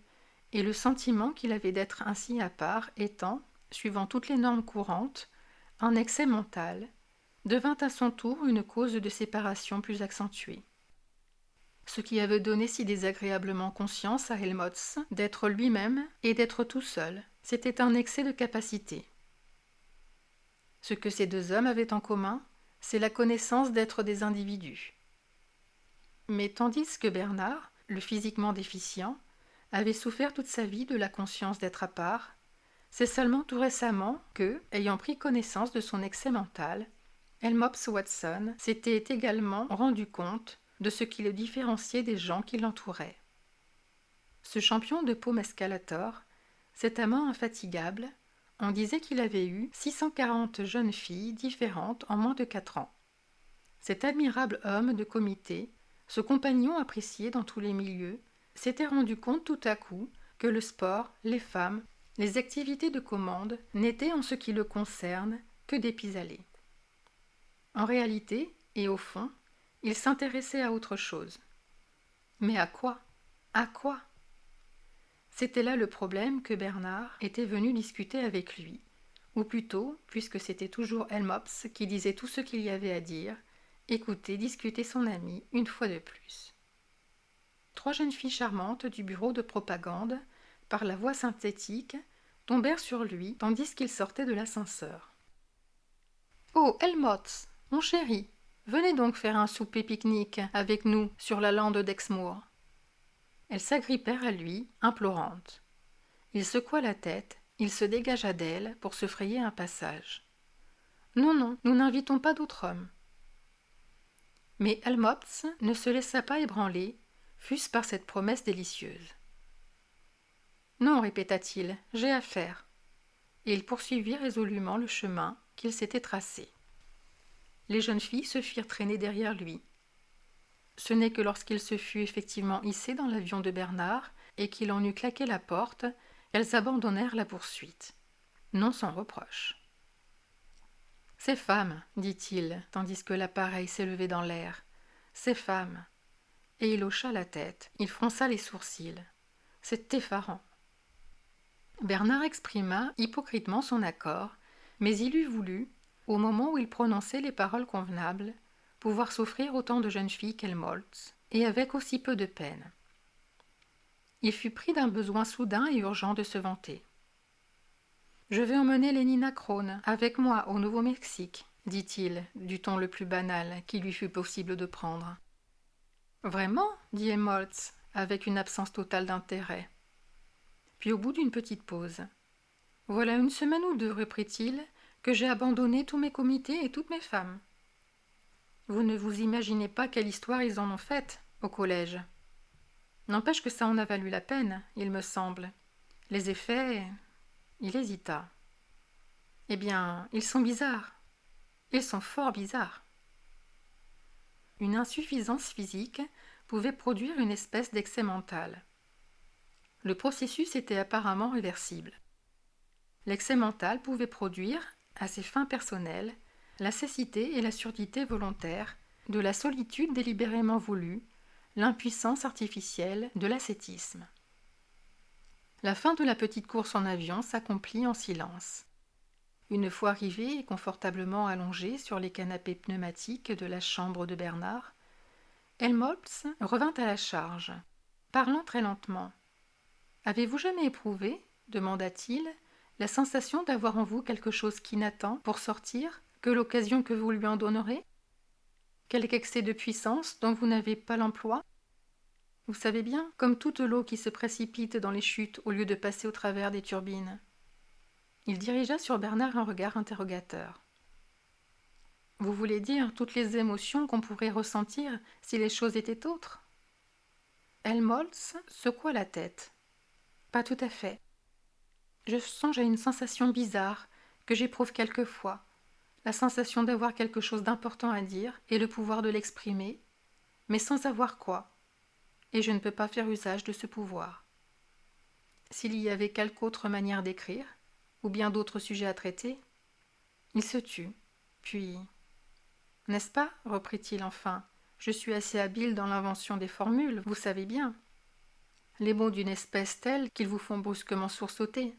et le sentiment qu'il avait d'être ainsi à part étant, suivant toutes les normes courantes, un excès mental, devint à son tour une cause de séparation plus accentuée. Ce qui avait donné si désagréablement conscience à Helmholtz d'être lui-même et d'être tout seul, c'était un excès de capacité. Ce que ces deux hommes avaient en commun, c'est la connaissance d'être des individus. Mais tandis que Bernard, le physiquement déficient, avait souffert toute sa vie de la conscience d'être à part, c'est seulement tout récemment que, ayant pris connaissance de son excès mental, Helmholtz Watson s'était également rendu compte de ce qui le différenciait des gens qui l'entouraient. Ce champion de paume escalator, cet amant infatigable, on disait qu'il avait eu 640 jeunes filles différentes en moins de 4 ans. Cet admirable homme de comité, ce compagnon apprécié dans tous les milieux, s'était rendu compte tout à coup que le sport, les femmes, les activités de commande n'étaient en ce qui le concerne que des pis-aller. En réalité, et au fond, il s'intéressait à autre chose. Mais à quoi? À quoi? C'était là le problème que Bernard était venu discuter avec lui, ou plutôt, puisque c'était toujours Helmholtz qui disait tout ce qu'il y avait à dire, écouter discuter son ami une fois de plus. 3 jeunes filles charmantes du bureau de propagande, par la voix synthétique, tombèrent sur lui tandis qu'il sortait de l'ascenseur. « Oh, Helmholtz, mon chéri, venez donc faire un souper pique-nique avec nous sur la lande d'Exmoor. » Elles s'agrippèrent à lui, implorantes. Il secoua la tête, il se dégagea d'elles pour se frayer un passage. « Non, non, nous n'invitons pas d'autres hommes. » Mais Helmholtz ne se laissa pas ébranler, fût-ce par cette promesse délicieuse. « Non, répéta-t-il, j'ai affaire. » Et il poursuivit résolument le chemin qu'il s'était tracé. Les jeunes filles se firent traîner derrière lui. Ce n'est que lorsqu'il se fut effectivement hissé dans l'avion de Bernard et qu'il en eut claqué la porte, elles abandonnèrent la poursuite, non sans reproche. « Ces femmes, dit-il, tandis que l'appareil s'élevait dans l'air, ces femmes. » Et il hocha la tête, il fronça les sourcils. C'est effarant. Bernard exprima hypocritement son accord, mais il eût voulu, au moment où il prononçait les paroles convenables, pouvoir s'offrir autant de jeunes filles qu'Helmholtz, et avec aussi peu de peine. Il fut pris d'un besoin soudain et urgent de se vanter. « Je vais emmener Lénina Krohn avec moi au Nouveau-Mexique, dit-il, du ton le plus banal qu'il lui fut possible de prendre. « Vraiment ?» dit Helmholtz, avec une absence totale d'intérêt. Puis au bout d'une petite pause. « Voilà 1 semaine ou 2, reprit-il, que j'ai abandonné tous mes comités et toutes mes femmes. Vous ne vous imaginez pas quelle histoire ils en ont faite au collège. N'empêche que ça en a valu la peine, il me semble. Les effets... » Il hésita. « Eh bien, ils sont bizarres. Ils sont fort bizarres. » Une insuffisance physique pouvait produire une espèce d'excès mental. Le processus était apparemment réversible. L'excès mental pouvait produire, à ses fins personnelles, la cécité et la surdité volontaire, de la solitude délibérément voulue, l'impuissance artificielle de l'ascétisme. La fin de la petite course en avion s'accomplit en silence. Une fois arrivés et confortablement allongés sur les canapés pneumatiques de la chambre de Bernard, Helmholtz revint à la charge, parlant très lentement. « Avez-vous jamais éprouvé, demanda-t-il, la sensation d'avoir en vous quelque chose qui n'attend, pour sortir, que l'occasion que vous lui en donnerez? Quelque excès de puissance dont vous n'avez pas l'emploi? Vous savez bien, comme toute l'eau qui se précipite dans les chutes au lieu de passer au travers des turbines. » Il dirigea sur Bernard un regard interrogateur. « Vous voulez dire toutes les émotions qu'on pourrait ressentir si les choses étaient autres ?» Helmholtz secoua la tête. « Pas tout à fait. Je songe à une sensation bizarre que j'éprouve quelquefois, la sensation d'avoir quelque chose d'important à dire et le pouvoir de l'exprimer, mais sans avoir quoi, et je ne peux pas faire usage de ce pouvoir. S'il y avait quelque autre manière d'écrire, ou bien d'autres sujets à traiter. » Il se tut, puis... « N'est-ce pas, reprit-il enfin, je suis assez habile dans l'invention des formules, vous savez bien. Les mots d'une espèce telle qu'ils vous font brusquement sursauter,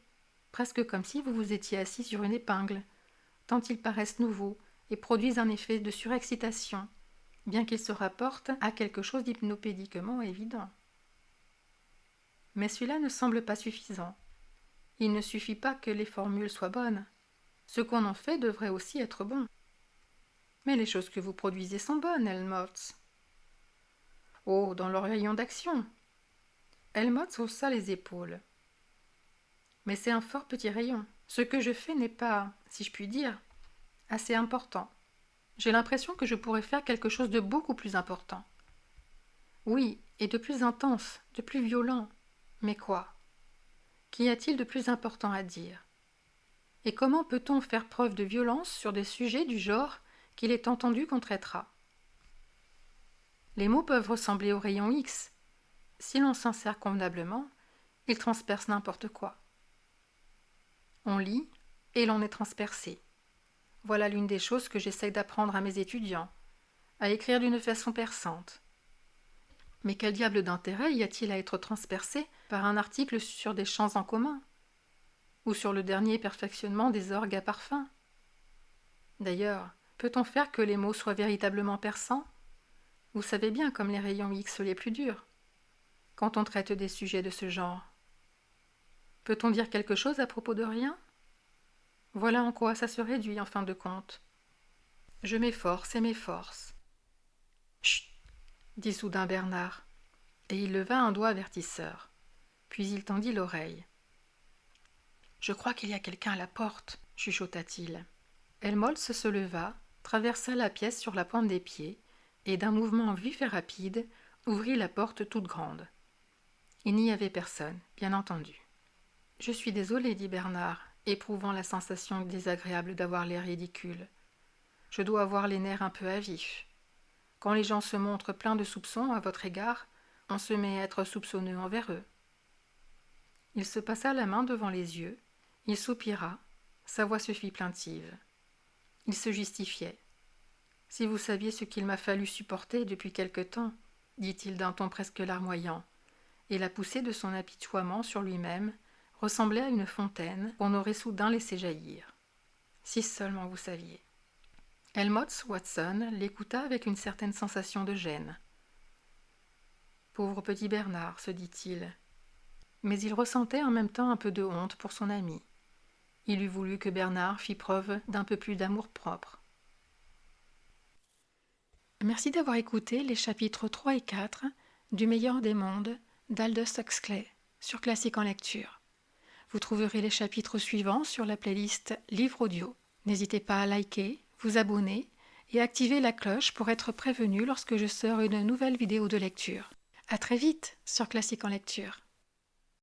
presque comme si vous vous étiez assis sur une épingle, tant ils paraissent nouveaux et produisent un effet de surexcitation, bien qu'ils se rapportent à quelque chose d'hypnopédiquement évident. Mais celui-là ne semble pas suffisant. Il ne suffit pas que les formules soient bonnes. Ce qu'on en fait devrait aussi être bon. Mais les choses que vous produisez sont bonnes, Helmholtz. » « Oh, dans leur rayon d'action. » Helmholtz haussa les épaules. « Mais c'est un fort petit rayon. Ce que je fais n'est pas, si je puis dire, assez important. J'ai l'impression que je pourrais faire quelque chose de beaucoup plus important. Oui, et de plus intense, de plus violent. Mais quoi ? Qu'y a-t-il de plus important à dire ? Et comment peut-on faire preuve de violence sur des sujets du genre qu'il est entendu qu'on traitera ? Les mots peuvent ressembler au rayon X. Si l'on s'en sert convenablement, ils transpercent n'importe quoi. On lit et l'on est transpercé. Voilà l'une des choses que j'essaye d'apprendre à mes étudiants, à écrire d'une façon perçante. Mais quel diable d'intérêt y a-t-il à être transpercé par un article sur des champs en commun ? ou sur le dernier perfectionnement des orgues à parfum. D'ailleurs, peut-on faire que les mots soient véritablement perçants? Vous savez bien comme les rayons X les plus durs, quand on traite des sujets de ce genre. Peut-on dire quelque chose à propos de rien? Voilà en quoi ça se réduit en fin de compte. Je m'efforce et m'efforce. Chut, dit soudain Bernard, et il leva un doigt avertisseur. Puis il tendit l'oreille. Je crois qu'il y a quelqu'un à la porte, chuchota-t-il. Helmholtz se leva, traversa la pièce sur la pointe des pieds, et d'un mouvement vif et rapide, ouvrit la porte toute grande. Il n'y avait personne, bien entendu. Je suis désolé, dit Bernard, éprouvant la sensation désagréable d'avoir l'air ridicule. Je dois avoir les nerfs un peu à vif. Quand les gens se montrent pleins de soupçons à votre égard, on se met à être soupçonneux envers eux. Il se passa la main devant les yeux, il soupira, sa voix se fit plaintive. Il se justifiait. « Si vous saviez ce qu'il m'a fallu supporter depuis quelque temps, dit-il d'un ton presque larmoyant, et la poussée de son apitoiement sur lui-même ressemblait à une fontaine qu'on aurait soudain laissé jaillir. Si seulement vous saviez. » Helmholtz Watson l'écouta avec une certaine sensation de gêne. « Pauvre petit Bernard, se dit-il. » Mais il ressentait en même temps un peu de honte pour son ami. Il eût voulu que Bernard fît preuve d'un peu plus d'amour-propre. Merci d'avoir écouté les chapitres 3 et 4 du Meilleur des mondes d'Aldous Huxley sur Classique en lecture. Vous trouverez les chapitres suivants sur la playlist Livres audio. N'hésitez pas à liker, vous abonner et activer la cloche pour être prévenu lorsque je sors une nouvelle vidéo de lecture. À très vite sur Classique en lecture.